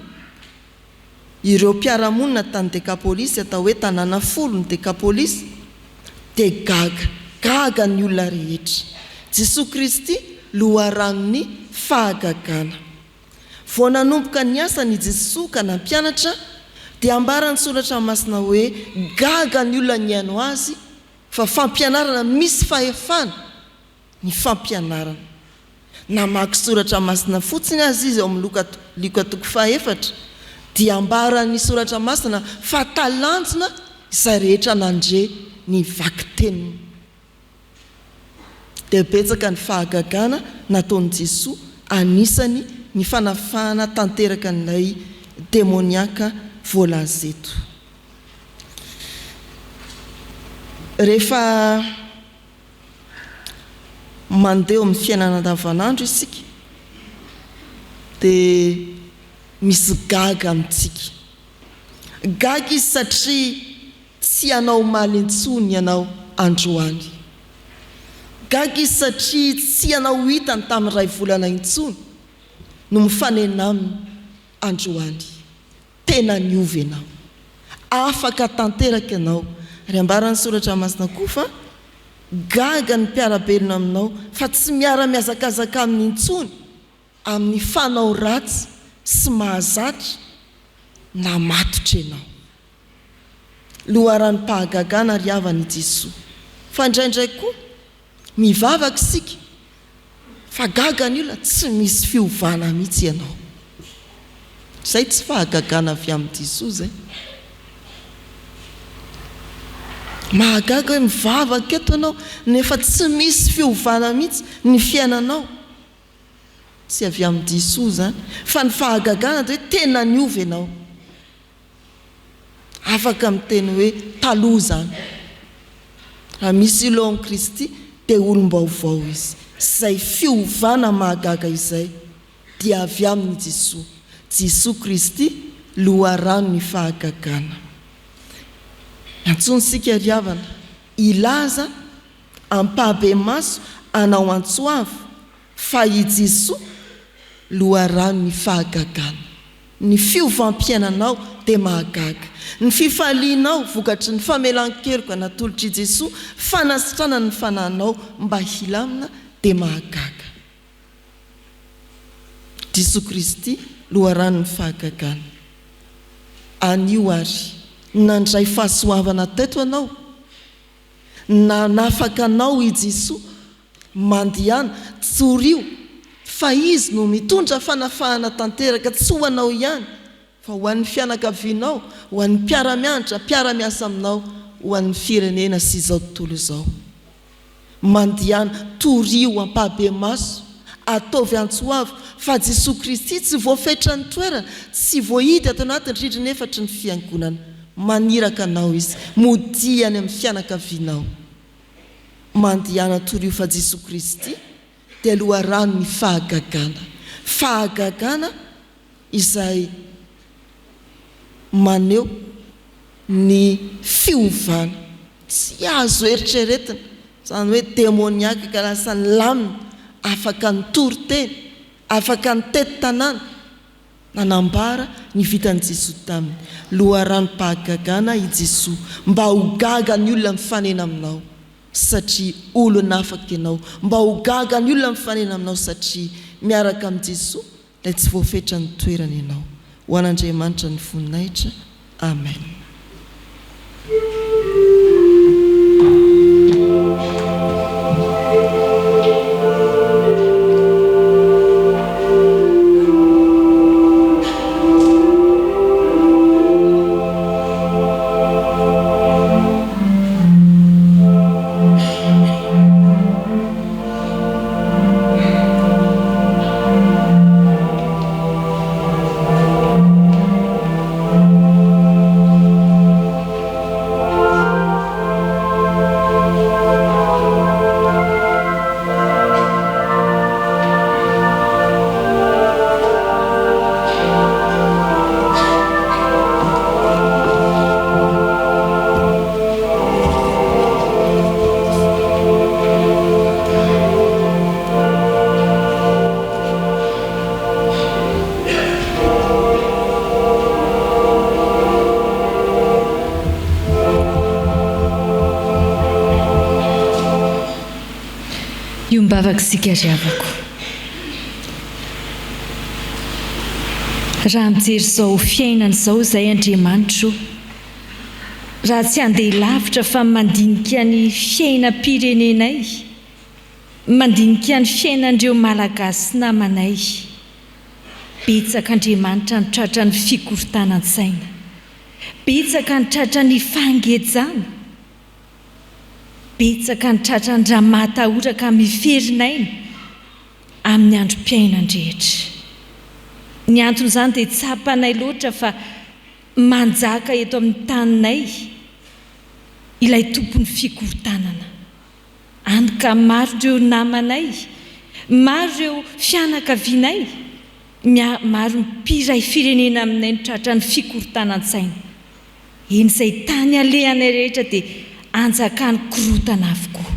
Ireo mpiaramonina tany Dekapolisy, atao hoe tanàna 10 ny Dekapolisy, dia gaga ny olona rehetra. Jesosy Kristy loharanony fahagagana. Vao nanomboka ny asany Jesosy ka nampianatra, dia ambarany soratra masina hoe gaga ny olona niaino azy, fa fampianarana misy fahefana ny fampianarana. Namaky soratra masina fotsiny azy izy ao amin'ny Luka 4:4, dia ambarany soratra masina fa talanjona izay rehetra nandre ny vaky teniny. Dia betsaka ny fahagagana nataon'i Jesosy anisany ny fanafahana tanteraka n'ilay demoniaka voalaza eto. Rehefa mandeha amin'ny fiainana andavanandro isika, dia misy gaga amintsika. Gaga izy satria tsy anao maly intsony ianao androany. Gaga izy satria tsy anao hitany tamin'ny ray volana intsony no mifanena aminy androany. Tena niovy ianao, afaka tanteraka ianao. Ry ambarany soratra masina koa fa gaga ny mpiarabelona aminao, fa tsy miara-miazakazaka amin'ny intsony amin'ny fanao ratsy sy mahazatra na matotra ianao. Loharam-pahagagana ry havany Jesosy. Fa indraindray koa mivavaka isika, fa gaga ny olona tsy misy fiovana mihitsy ianao. Zay tsy fahagagana avy amin'ny Jesosy zay. Mahagaga hoe mivavaka eto ianao nefa tsy misy fiovana mihitsy ny fiainanao. Tsy avy amin'ny Jesosy zany, fa ny fahagagana dia tena niovy ianao. Afaka miteny hoe taloha zany. Raha misy ilo amin'ny Kristy dia olom-baovao izy. Zay fiovana mahagaga izay dia avy amin'ny Jesosy. Jesosy Kristy loharano ny fahagagana. Antsonsika ry havana, ilaza ampahabe maso anao antsoavo fa i Jesosy loharano ny fahagagana. Ny fiovam-piainanao dia mahagaga. Ny fifalianao vokatry ny famelan-keloka natolotry Jesosy, fanasitrana ny fananao mba hilamina dia mahagaga. Jesosy Kristy loharano ny fahagagana. Anio ary nandray fahasoavana teto anao, na nafaka anao i Jesosy mandihana tsorio, fa izy no mitondra fanafahana tanteraka, tsy ho anao ihany fa ho an'ny fianakavianao, ho an'ny mpiara-mianatra, mpiara-miasa aminao, ho an'ny firenena sy izao tontolo izao. Mandihana torio ampahabe maso, ataovy antsoavo, fa Jesosy Kristy tsy voafetra ny toerana, tsy voahity ato anatin'ny rindrina efatra ny fiangonana. Maniraka anao izy, modia any amin'ny fianakavianao. Mandihana torio fa Jesosy Kristy dia loharano ny fahagagana. Fahagagana izay maneho ny fiovana, tsy azo eritreretina, zany hoe demoniaka ka lasa ny lamina, afaka ny toriteny, afaka ny tety tanàna. Nanambara ny vitan'i Jesosy taminy. Loharam-pahagagana i Jesosy mba ho gaga ny olona mifanena aminao satria olona afaka ianao, mba ho gaga ny olona mifanena aminao satria miaraka amin'ny Jesosy dia tsy voafetra ny toerana ianao. Ho an'Andriamanitra ny voninahitra. Amen. iombavaka sika riavako. Raha mijery izao fiainana izao izay Andriamanitro, raha tsy handeha lavitra fa mandinika ny fiainam-pirenenay, mandinika ny fiainan'ireo malagasy namanay, betsaka Andriamanitra ny tratra ny fikorontanan-tsaina, betsaka ny tratra ny fangejana, betsaka ny tratra ny raha matahoraka miferinaina amin'ny androm-piainany rehetra. Ny antony izany dia tsapanay loatra fa manjaka eto amin'ny taninay ilay tompon'ny fikorontanana. Any ka maro ireo namanay, maro ireo fianakavianay, maro mpiray firenena aminay ny tratra ny fikorontanan-tsaina. Eny izay tany alehanay rehetra dia anjakany korotana avokoa.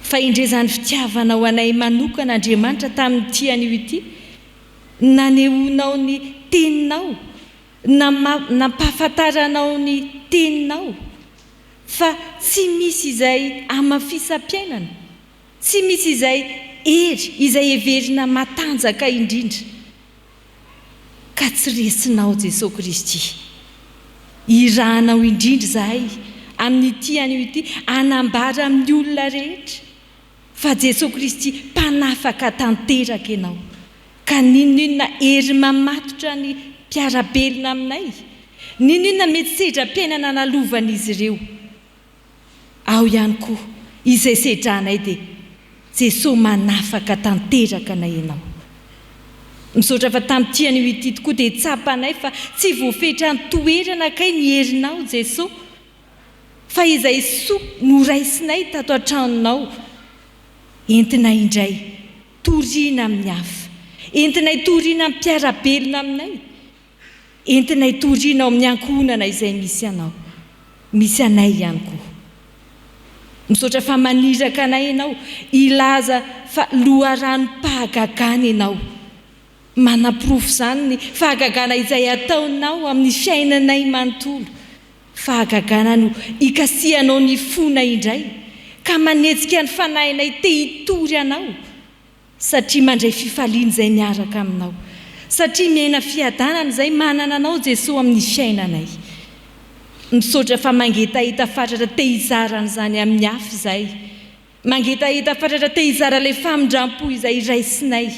Fa indrezany fitiavana ho anay manokana Andriamanitra tamin'ny tian'io ity, nanehoanao ny teninao, nampahafantaranao ny teninao, fa tsy misy izay amafisam-piainana, tsy misy izay hery izay heverina matanjaka indrindra ka tsy resinao Jesosy Kristy. Irahanao indrindra zahay amin'ny tian'io ity anambara amin'ny olona rehetra fa Jesosy Kristy mpanafaka tanteraka ianao. Ka ninona hery mamatotra ny mpiarabelona aminay, ninona mety sedram-piainana nalovan'izy ireo. Ao ihany koa izay sedranay dia Jesosy manafaka tanteraka anay ianao. Misaotra fa tamin'ny tian'io ity tokoa dia tsapanay fa tsy voafetra ny toerana kay ny herinao Jesosy, fa izay soa noraisinay tato an-tranonao, entinay indray toriana amin'ny hafa, entinay toriana amin'ny mpiarabelona aminay, entinay toriana ao amin'ny ankohonana izay misy anao, misy anay ihany koa. Misaotra fa maniraka anay ianao, ilaza fa loharanom-pahagagana ianao. Manapirofo izany ny fahagagana izay ataonao amin'ny fiainanay manontolo. Fahagagana no ikasianao ny fonay indray, ka manetsika ny fanahinay te hitory anao, satria mandray fifaliana izay miaraka aminao, satria miaina fiadanana izay manana anao Jesosy amin'ny fiainanay. Misaotra fa mangetahita fatratra te hizarana izany amin'ny hafa izay, mangetahita fatratra te hizara ilay famindram-po izay raisinay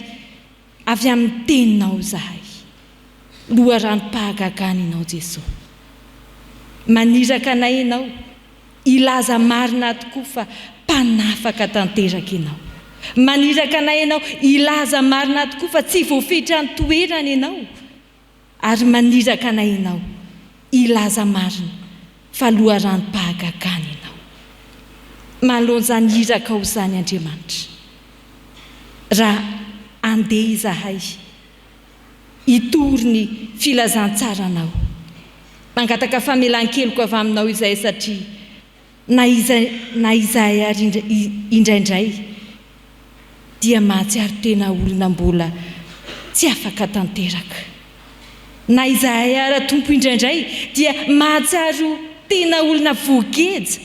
avy amin'ny teninao zahay. Loharanom-pahagagana ianao Jesosy. Maniraka anay ianao, ilaza marina tokoa fa mpanafaka tanteraka ianao. Maniraka anay ianao, ilaza marina tokoa fa tsy voafetra ny toerana ianao. Ary maniraka anay ianao, ilaza marina fa loharanom-pahagagana ianao. Manoloan'izany hiraka ho izany Andriamanitra. Raha andeha izahay hitory ny filazantsaranao, mangataka famelan-keloko avy aminao izay, satria na izahay ary indraindray dia mahatsiaro tena olona mbola tsy afaka tanteraka. Na izahay ary tompo indraindray dia mahatsiaro tena olona voageja,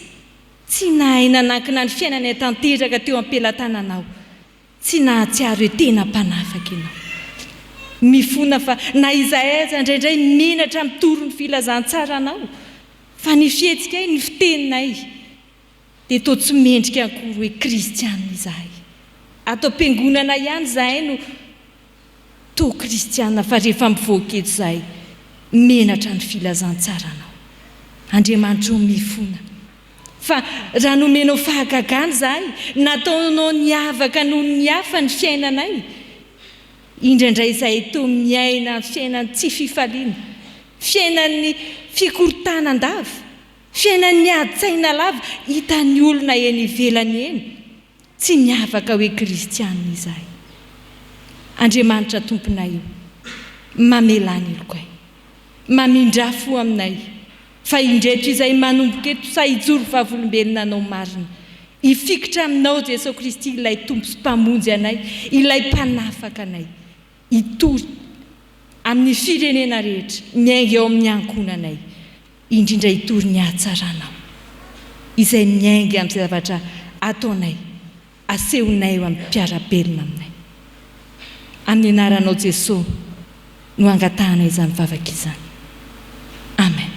tsy nahay nanankina ny fiainana tanteraka teo am-pelantananao, tsy nahatsiaro hoe tena mpanafaka ianao. Mifona fa na izahay aza indraindray menatra mitoro ny filazantsaranao, fa ny fihetsikay ny fiteninay dia toa tsy mendrika akory hoe kristianina izahay. Atao am-piangonana ihany izahay no toa kristianina, fa rehefa mivoaketo izahay menatra ny filazantsaranao. Andriamanitra mifona fa raha nomenao fahagagana izahay, nataonao niavaka noho ny hafa ny fiainanay, indraindray izahay toa miaina fiainany tsy fifaliana, fiainan'ny fikorontanan-dava, fiainan'ny ady-tsaina lava, hitan'ny olona eny ivelany eny, tsy miavaka hoe kristianina izahay. Andriamanitra tomponay io, mamelany ilokay, mamindrafo aminay, fa indreto izay manomboka eto sa hijoro vavolombelona anao marina, hifikitra aminao Jesosy Kristy ilay tompo sy mpamonjy anay, ilay mpanafaka anay, hitory amin'ny firenena rehetra, miainga eo amin'ny ankohonanay, indrindra hitory ny hatsaranao izay miainga amin'ny zavatra ataonay asehonay eo amin'ny mpiara-belona aminay. Amin'ny anaranao Jesosy no angatahana izany vavaka izany. Amen.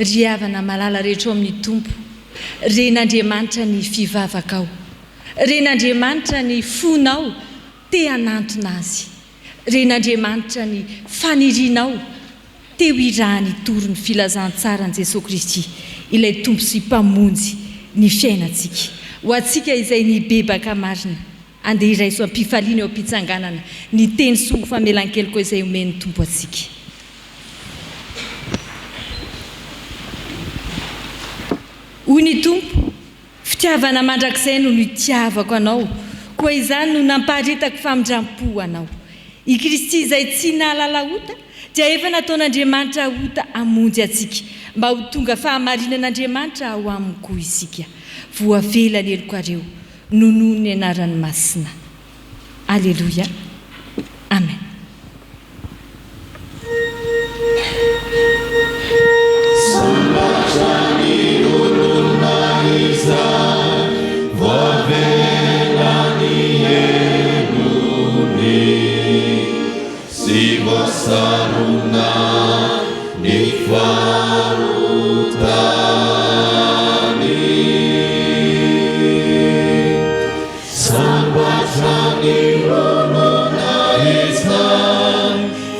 Ry havana malala rehetra amin'ny tompo, ren'Andriamanitra ny fivavakao, ren'Andriamanitra ny fonao te hanantona azy, ren'Andriamanitra ny fanirianao te ho irahany tory ny filazantsarany Jesosy Kristy, ilay tompo sy mpamonjy ny fiainantsika. Ho antsika izay ny bebaka marina, andeha iraiso am-pifaliana eo am-pitsanganana ny teny sy ho famelan-keliko izay omeny tompo antsika. Hoy ny tompo, fitiavana mandrakizay no nitiavako anao, koa izany no namparitako famindrampo anao. I Kristy izay tsy nahalala ota, dia efa nataon'Andriamanitra ota hamonjy antsika, mba ho tonga fahamarinan'Andriamanitra ho aminy koa isika. Voavelany elokareo, nonoho ny anarany masina. Alleluia. Amen. Saruna ni farutani Sambachani rununa izan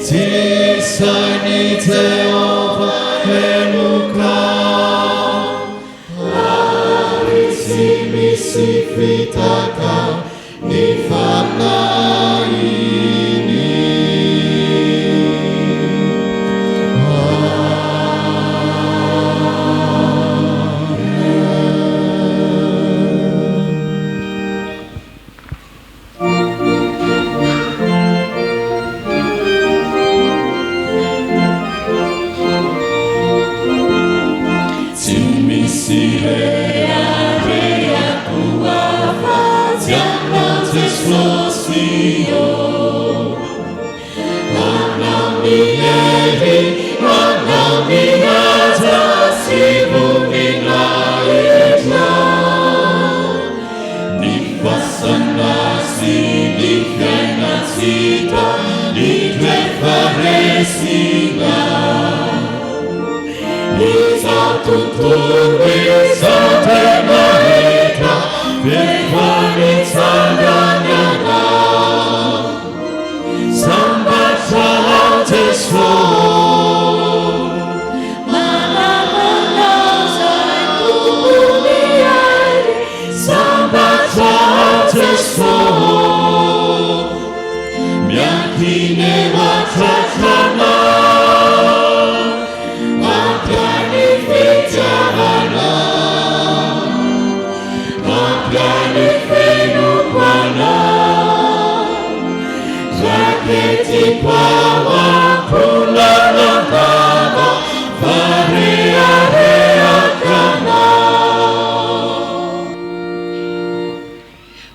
Tisani Teova hemuka Arisimi sifitaka ni fanai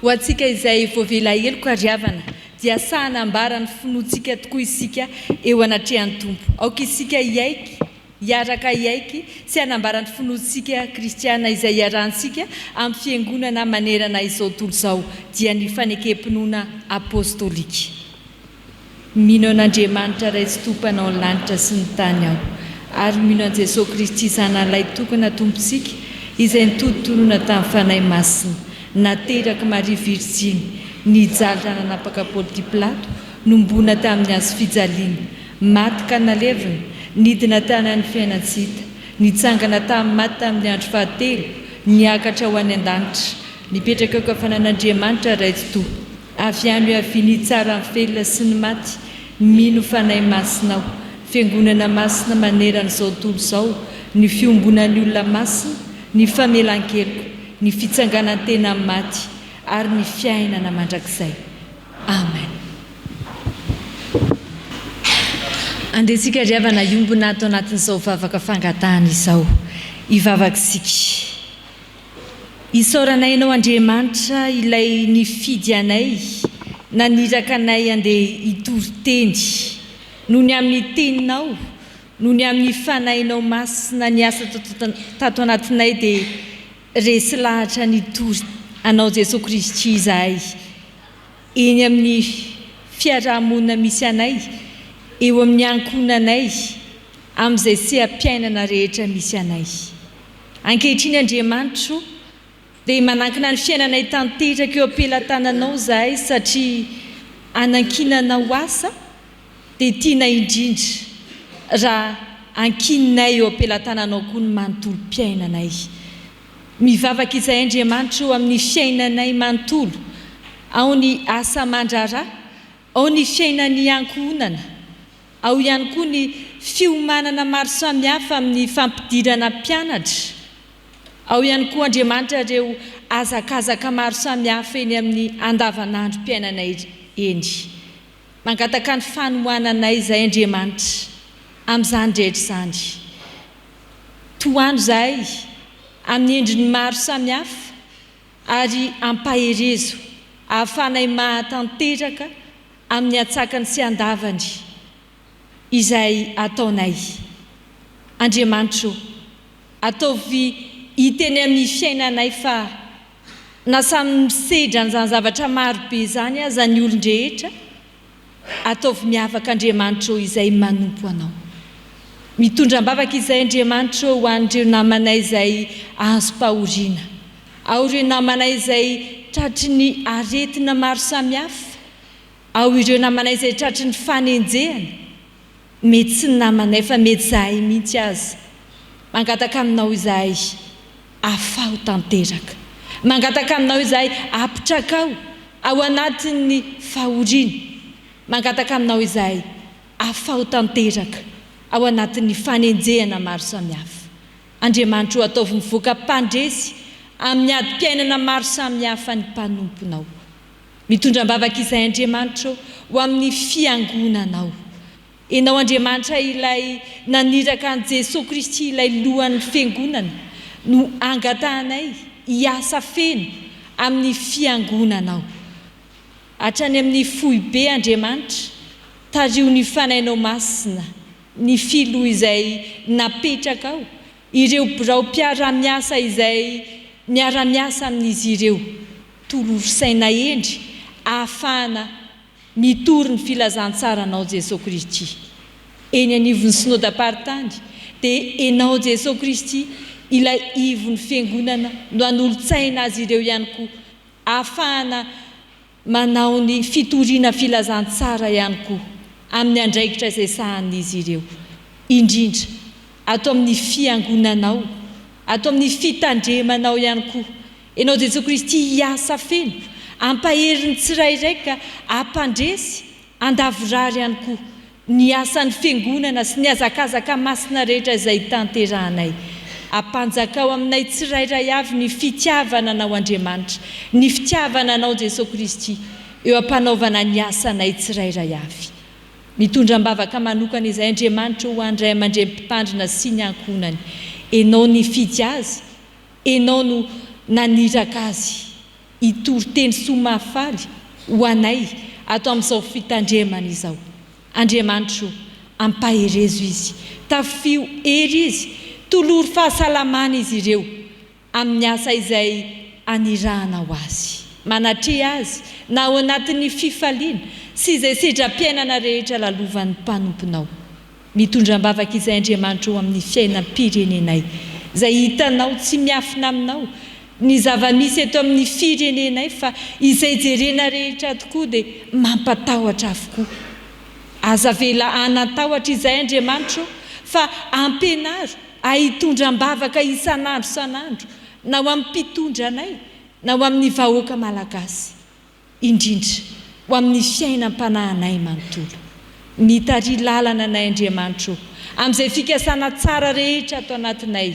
Ho antsika izay voavela heloka ry havana dia sahanambarany finoantsika tokoa isika eo anatrehan'ny tompo. Aoka isika iaiky, hiaraka iaiky sy hanambarany finoantsika kristiana izay hiarahantsika amin'ny fiangonana manerana izao tontolo izao dia ny fanekempinoana apôstôlika. Mino an'Andriamanitra ray sy tompanao ny lanitra sy ny tany aho, ary mino an' Jesosy Kristy zanan'ilay tokana tompontsika izay nitontolona tamin'ny fanahy masina, nateraka Maria Virginy, nijaly rananapaka Pônty Pilato, nombona tamin'ny hazo fijaliana, maty ka nalevina, nidina tany amin'ny fiainantsika, nitsangana tamin'ny maty tamin'ny andro fahatelo, niakatra ho any an-danitra, nipetraka eo kafanan'Andriamanitra ray toa, avy any ho avy tsara amin'ny felona sy ny maty, mino fanahy masinao, fiangonana masina maneran'izao tontolo izao, ny fiombonan'ny olona masina, ny famelan-keloko, ny fitsanganan tena amin'ny maty, ary ny fiainana mandrakizay. Amen. Andesika riavana iombona ato anatin'izao vavaka fangatahana izao, hivavakisika. Isaoranay ianao Andriamanitra ilay nifidy anay, naniraka anay andeha hitory-teny, noho ny amin'ny teninao, noho ny amin'ny fanahinao masina ny asa tato anatinay dia resy lahatra nitory anao Jesosy Kristy izahay, eny amin'ny fiarahamonina misy anay, eo amin'ny ankonanay, amin'izay seha-piainana rehetra misy anay. Ankehitriny Andriamanitra, dia manankina ny fiainanay tanteraka eo am-pelantananao izahay satria anankinanao asa dia tiana indrindra raha ankininay eo am-pelantananao koa ny manontolo-piainanay. Mivavaka izay Andriamanitra eo amin'ny fiainanay manontolo, ao ny asa mandrara, ao ny fiainan'ny ankohonana, ao ihany koa ny fiomanana maro samihafa amin'ny fampidirana mpianatra, ao ihany koa Andriamanitra ireo azakazaka maro samihafa eny amin'ny andavanandrom-piainanay eny. Mangataka ny fanohananay izay Andriamanitra amin'izany rehetra izany. Toano izahay amin'ny endriny maro samihafa ary ampaherezo ahafanay mahatanteraka amin'ny atsakany sy andavany izay ataonay. Andriamanitra, ataovy hiteny amin'ny fiainanay fa na samy misedra n'izany zavatra marobe izany aza ny olon-drehetra, ataovy miavaka Andriamanitra izay manompo anao. Mitondra mbavaka izay Andriamanitra ho an'ireo namanay izay ahazom-pahoriana, ao ireo namanay izay tratry ny aretina maro samihafa, ao ireo namanay izay tratry ny fanenjehana, mety sy ny namanay fa mety izahay mihitsy aza. Mangataka aminao izahay afaho tanteraka, mangataka aminao izahay apitrakao ao anatin'ny fahoriana, mangataka aminao izahay afaho tanteraka ao anatin'ny fanenjehana maro samihafa. Andriamanitra, ataovy mivoaka mpandresy amin'ny adi-piainana maro samihafa ny mpanomponao. Mitondra mbavaka izay Andriamanitra ho amin'ny fiangonanao. Enao Andriamanitra ilay naniraka an' Jesosy Kristy ilay lohan'ny fiangonana no angatahanay hiasa feno amin'ny fiangonanao. Hatrany amin'ny foibe Andriamanitra, tario ny fanahinao masina, ny filo izay napetraka ao, ireo birao mpiara-miasa izay miara-miasa amin'izy ireo, toloro saina endry ahafahana mitory ny filazantsaranao Jesosy Kristy. Eny anivon'ny synodam-paritany dia enao Jesosy Kristy ilay ivon'ny fiangonana no anolo-tsaina azy ireo ihany koa, ahafahana manao ny fitoriana filazantsara ihany koa amin'ny andraikitra izay sahan'izy ireo. Indrindra ato amin'ny fiangonanao, ato amin'ny fitandremanao ihany koa, enao Jesosy Kristy hiasa feno, ampaheriny tsirairay ka ampandresy andavorary ihany koa ny asan'ny fiangonana sy ny azakazaka masina rehetra izay tanterahanay. Ampanjakao aminay tsirairay avy ny fitiavana anao Andriamanitra, ny fitiavana anao Jesosy Kristy eo ampanaovana ny asanay tsirairay avy. Mitondra mbavaka manokana izay Andriamanitra ho andray aman-dreny mpitandrina sy ny ankonany. Enao nifidy azy, enao no naniraka azy hitory teny soa mahafaly ho anay atao amin'izao fitandremana izao. Andriamanitro ampaherezo izy, tafio ery izy, tolory fahasalamana izy ireo amin'ny asa izay anirahana ho azy, manatria azy na ao anatin'ny fifaliana sy izay sidra-piainana rehetra lalovan'ny mpanomponao. Mitondram-bavaka izay Andriamanitro amin'ny fiainam-pirenenay, izay hitanao tsy miafina aminao ny zava-misy eto amin'ny firenenay, fa izay jerena rehetra tokoa dia mampatahotra avokoa. Aza vela anatahotra izay Andriamanitro, fa ampenaro ahitondram-bavaka isan'andro san'andro, na ho amin'ny mpitondranay na ho amin'ny vahoaka malagasy, indrindra ho amin'ny fiainam-panahinay manontolo. Mitary lalana anay Andriamanitro amin'izay fikasana tsara rehetra atao anatinay,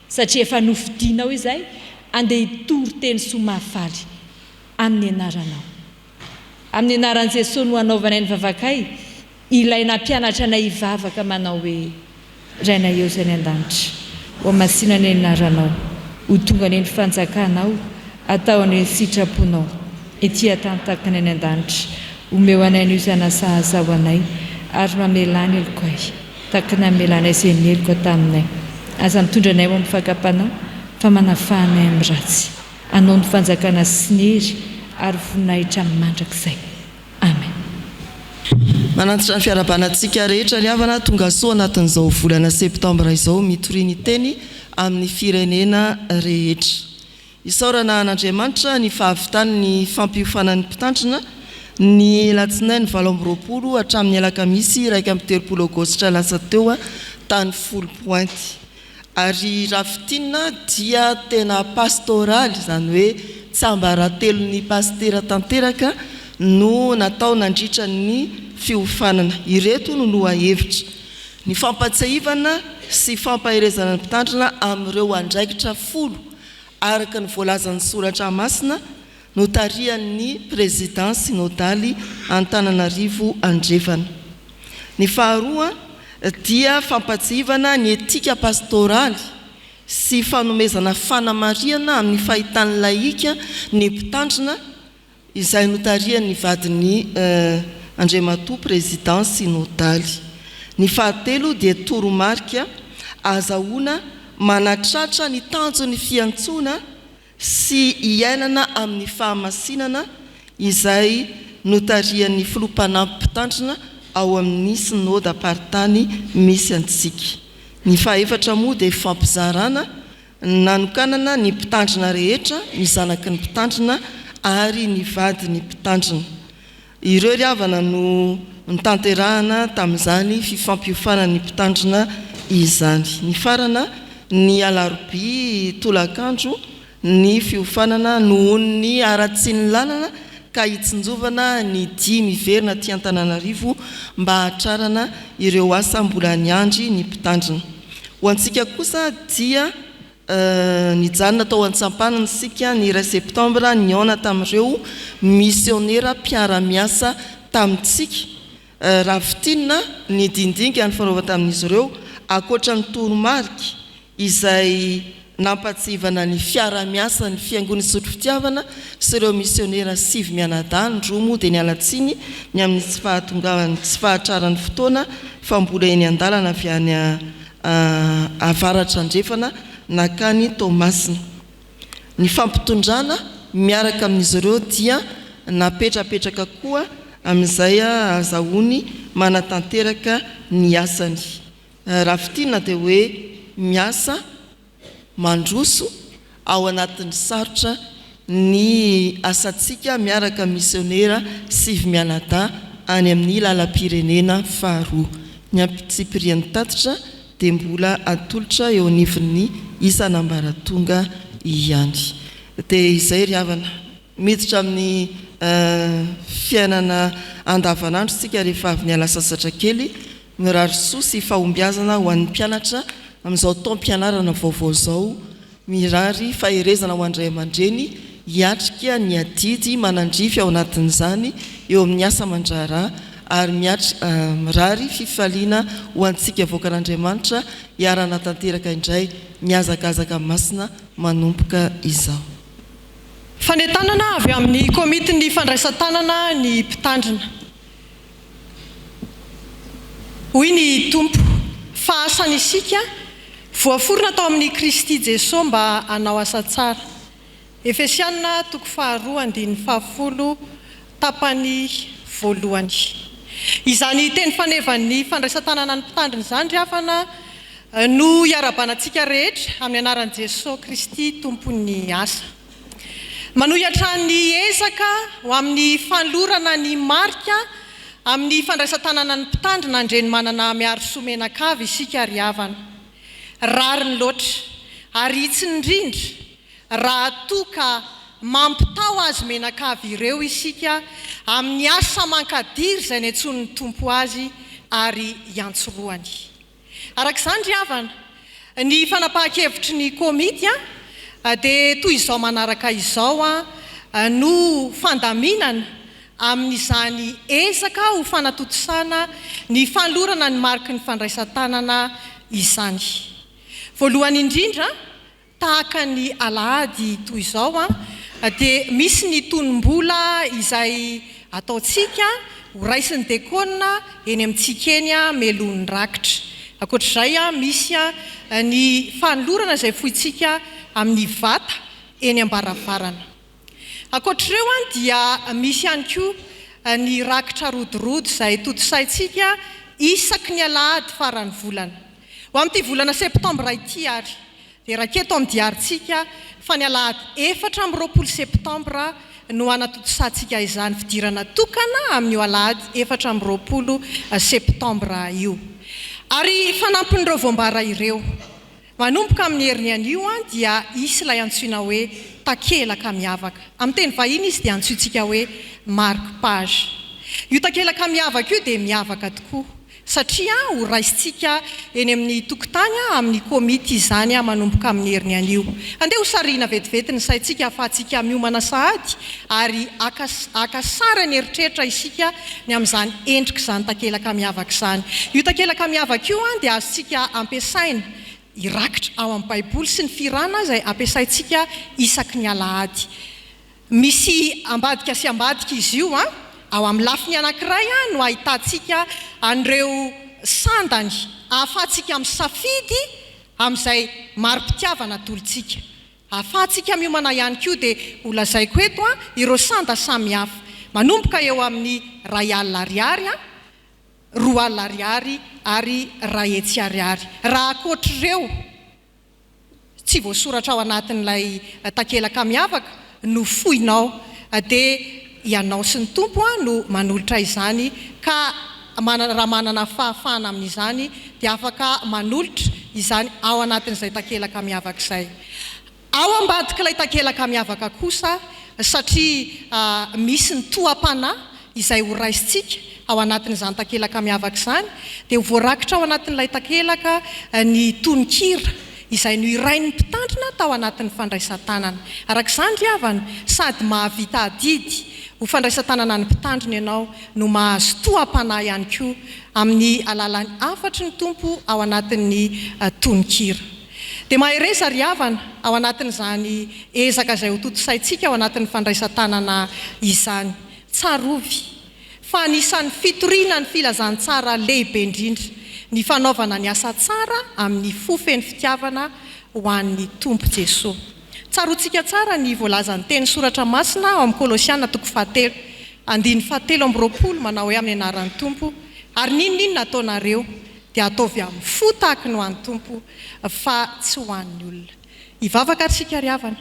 satria efa nofidianao izay andeha hitory teny somafaly amin'ny anaranao. Amin'ny anaran'i Jesosy no hanaovanay ny vavakay, ilaina mpianatra anay hivavaka manao hoe: Rainay eo izay ny an-danitra, ho masinana ny anaranao, ho tonga ny fanjakanao, atao ny sitraponao, ety atantaka ny an-danitra, omeo anay ny izana sahaza ho anay, ary mamelany eloko ay, takana melanay izay nyeloko taminay. Aza mitondranay ho amin'ny fakapanao, fa manafahanay amin'ny ratsy, anao ny fanjakana sy ny hery, ary voninahitra mandrakizay. Amen. Manantitra ny fiarabanantsika rehetra ny havana tonga soa anatin'izao volana septambra izao, mitoria ny teny amin'ny firenena rehetra. Isaorana an'Andriamanitra ny fahavitany ny fampiofanan'ny mpitandrina ny latsinainy 20 hatramin'ny alakamisy 1 aogositra lasa teo tany 10 pointy. Ary rafitina dia tena pastoraly, izany hoe tsambaratelon'ny pastera tanteraka no natao nandritra ny fiofanana. Ireto no lohahevitra: ny fampatsahivana sy fampaherezana ny mpitandrina amin'ireo andraikitra 10 araka ny voalazan'ny soratra masina notarian'ny présidence synodaly Antananarivo andrefana. Ny faharoa dia fampatsahivana ny etika pastoraly sy fanomezana fanamariana amin'ny fahitan'ny laika ny mpitandrina, izay notarian'ny vadiny Andriamatoa présidence synodaly. Ny fahatelo dia toromarika azahoana manatratra ny tanjon'ny fiantsona sy iainana amin'ny fahamasinana, izay notarian'ny filompanampitandrina ao amin'ny synode apartany misy antsika. Ny fahaefatra moa dia fampizarana nanokanana ny mpitandrina rehetra, ny zanaky ny mpitandrina ary ny vady ny mpitandrina. Ireo ry havana no nitanterahana tamin'izany fifampiofanan'ny mpitandrina izany. Ny farana ny alarobia tolakandro ny fiofanana nohon'ny aratsy ny lalana ka hitsinjovana ny 10 verina ty Antananarivo mba hatrarana ireo asa mbola niandry ny mpitandrina. Ho antsika kosa dia nijanona tao an-tsampanana sika ny 1 septambra niona tamin'ireo misionera mpiara-miasa tamintsika. Rafitina ny dindinga ny fanaova tamin'izy ireo, akoatra ny toromarika izay nampatsivana ny fiara-miasa ny Fjkm Isotry Fitiavana sy ireo misionera 5 mianadahy ndro moa dia ny alatsiny ny amin'ny tsy fahatongavany tsy fahatraran'ny fotoana fa mbola eny an-dalana avy any avaratra andrefana nakany Tomasina. Ny fampitondrana miaraka amin'izy ireo dia napetrapetraka koa amin'izay azahoany manatanteraka ny asany. Rafitina dia hoe miasa mandroso ao anatin'ny sarotra ny asatsika miaraka misionera 5 mianadahy any amin'ny lalam-pirenena faharoa. Ny ampitsipirian'ny tatitra dia mbola atolotra eo anivon'ny isanambaratonga ihany. Dia izay ry havana, miditra amin'ny fiainana andavanandro sika rehefa avy ny ala sasatra kely, mirary soa sy fahombiazana ho an'ny mpianatra amin'izao taom-pianarana vaovao zao, mirary faherezana ho andray aman-dreny hiatrika ny adidy manandrify ao anatin'izany eo amin'ny asa mandrara, ary mirary fifaliana ho antsika voakan'Andriamanitra hiarana tanteraka indray miazakazaka masina manompoka izao. Fanentanana avy amin'ny komitin'ny fandraisan-tanana ny mpitandrina. Hoy ny tompo, fahasany isika voaforona tao amin'ny Kristy Jesosy mba hanao asa tsara. Efesianina 2:2-10 tapany voalohany. Izany teny fanevan'ny fandraisan-tanana ny mpitandrina izany riavana no iarabanantsika rehetra amin'ny anaran'i Jesosy Kristy tompon'ny asa. Manohitra ny ezaka ho amin'ny fanolorana ny marika amin'ny fandraisan-tanana ny mpitandrina andreny manana miaro somenakavy isika riavana. Rary ny loatra ary tsy indrindra raha toka mampitao azy menakavy ireo isika amin'ny asa mankadiry izay ny antson'ny tompo azy ary iantsoroany. Arak'izany riavana, ny fanapahan-kevitry ny komity dia toy izao manaraka izao no fandaminana amin'izany ezaka ho fanatotosana ny fanolorana ny mariky ny fandraisan-tanana izany. Voalohany indrindra, tahaka ny alahady toy izao dia misy ny tonom-bola izay ataontsika ho raisin'ny dekona eny amintsika eny melon'ny rakitra. Ankoatr'izay misy ny fanolorana izay foitsika amin'ny vata eny ambaravarana. Ankoatr'ireo dia misy ihany koa ny rakitra rodorodo izay totosaintsika isaky ny alahady farany volana. Ho amin'ity volana septambra ity ary dia raketo amin'ny diarintsika fa ny alahady 4 septambra no anatotosantsika izany fidirana tokana amin'ny alahady 4 septambra io. Ary fanampin'ireo voambara ireo manomboka amin'ny heriny anio dia isy ilay antsoina hoe takelaka miavaka. Amin'ny teny vahiny izy dia antsointsika hoe marque-page. Io takelaka miavaka io dia miavaka tokoa satria ho raisintsika eny amin'ny tokotany amin'ny komity izany manomboka amin'ny heriny anio. Andeha ho sarina vetivety ny saintsika ahafahantsika miomana sahady ary akasara ny eritreritra isika ny amin'izany endrika izany takelaka miavaka izany. Io takelaka miavaka io dia azontsika ampiasaina irakitra ao amin'ny baiboly sy ny firana izay ampiasaintsika isaky ny alahady. Misy ambadika sy ambadika izy io ao amin'ny lafiny anankiray no ahitantsika an'ireo sandany ahafahantsika misafidy amin'izay mari-pitiavana tolontsika. Ahafahantsika miomana ihany koa dia ho lazaiko eto ireo sanda samihafa manomboka eo amin'ny R1,00 R2,00 ary R1,00. Raha ankoatr'ireo tsy voasoratra ao anatin'ilay takelaka miavaka no foinao dia ianao sy ny tompo no manolotra izany ka raha manana fahafahana amin'izany dia afaka manolotra izany ao anatin'izay takelaka miavaka izay. Ao ambadika ilay takelaka miavaka kosa satria misy ny toham-panahy izay ho raisintsika ao anatin'izany takelaka miavaka izany dia voarakitra ao anatin'ilay takelaka ny tononkira izay no irain'ny mpitandrina tao anatin'ny fandraisan-tanana. Arak'izany riavana sady mahavita adidy ho fandraisan-tanana ny mpitandrina ianao no mahazo toham-panahy ihany koa amin'ny alalany afatry ny tompo ao anatin'ny tononkira. Dia mahereza riavana ao anatin'izany ezaka izay ho totosaintsika ao anatin'ny fandraisan-tanana izany. Tsarovy fa anisan'ny fitoriana ny filazantsara lehibe indrindra ny fanaovana ny asa tsara amin'ny fofeny fitiavana ho an'ny tompo Jesosy. Tsarotsika tsara ny voalazan'ny teny soratra masina ao amin'ny Kolosiana 2:7 manao hoe amin'ny anaran'ny tompo ary ninonina ataonareo dia ataovy amin'ny fo tahaka ny ho an'ny tompo fa tsy ho an'ny olona. Hivavaka atsika riavana.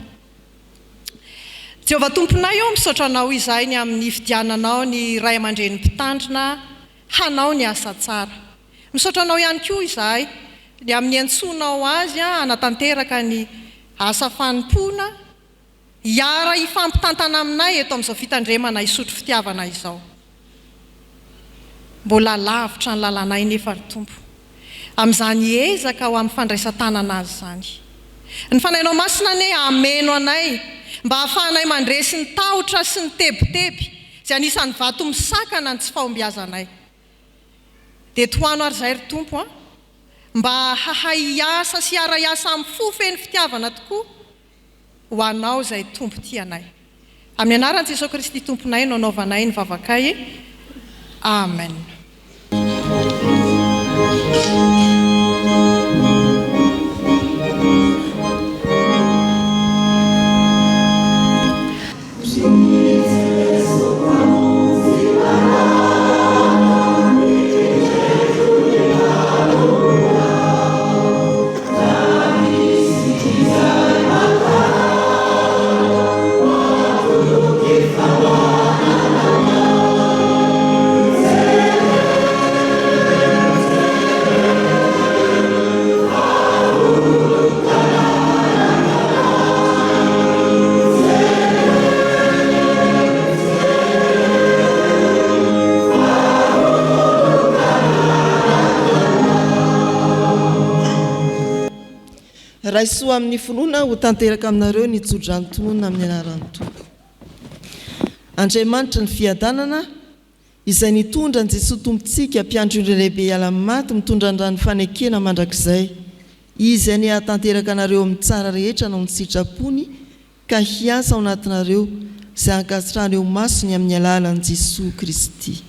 Jehovah tomponay eo misaotra anao izay ny amin'ny fidiananao ny ray aman-dren'ny mpitandrina hanao ny asa tsara. Misaotra anao ihany koa izahay ny amin'ny antsonao azy anatanteraka ny asa fanompoana hiara hifampitantana aminay eto amin'izao fitandremana isotry fitiavana izao. Mbola lavitra ny lalànay nefa ny tompo amin'izany ezaka ho amin'ny fandraisan-tanana azy izany. Ny fanahinao masina ane ameno anay mba hahafahanay mandresy ny tahotra sy ny tebiteby izay anisan'ny vato misakana ny tsy fahombiazanay. Dia toano ary izay ry tompo mba hahay sy hiara-iasa amin'ny fofeny fitiavana tokoa ho anao izay tompo tianay. amin'ny anaran'i Jesosy Kristy tomponay no anaovanay ny vavakay. Amen. raisoa amin'ny finoana ho tanteraka aminareo ny Tsodrano tonona amin'ny anaran'ny Tompo. Andriamanitra ny fiadanana izay nitondra ny Jesosy tompontsika mpiandro indray lehibe hiala amin'ny maty mitondra ny rano fanekena mandrakizay. Izy ny hatanteraka anareo amin'ny tsara rehetra no ny sitrapony ka hiasa ao anatinareo izay hankasitrahany eo masony amin'ny alalan'i Jesosy Kristy.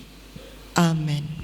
Amen.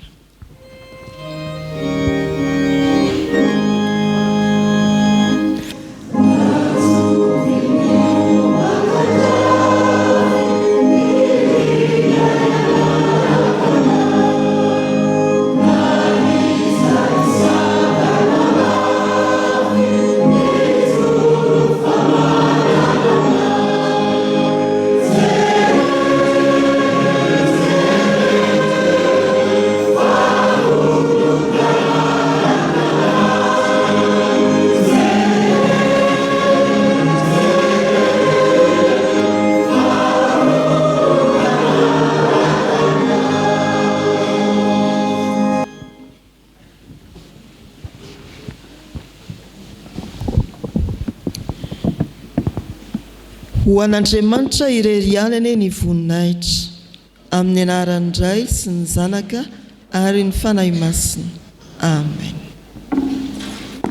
Ho an'Andriamanitra irerianany ny voninahitra amin'ny anaran'ny Ray sy ny Zanaka ary ny fanahy masina. Amen.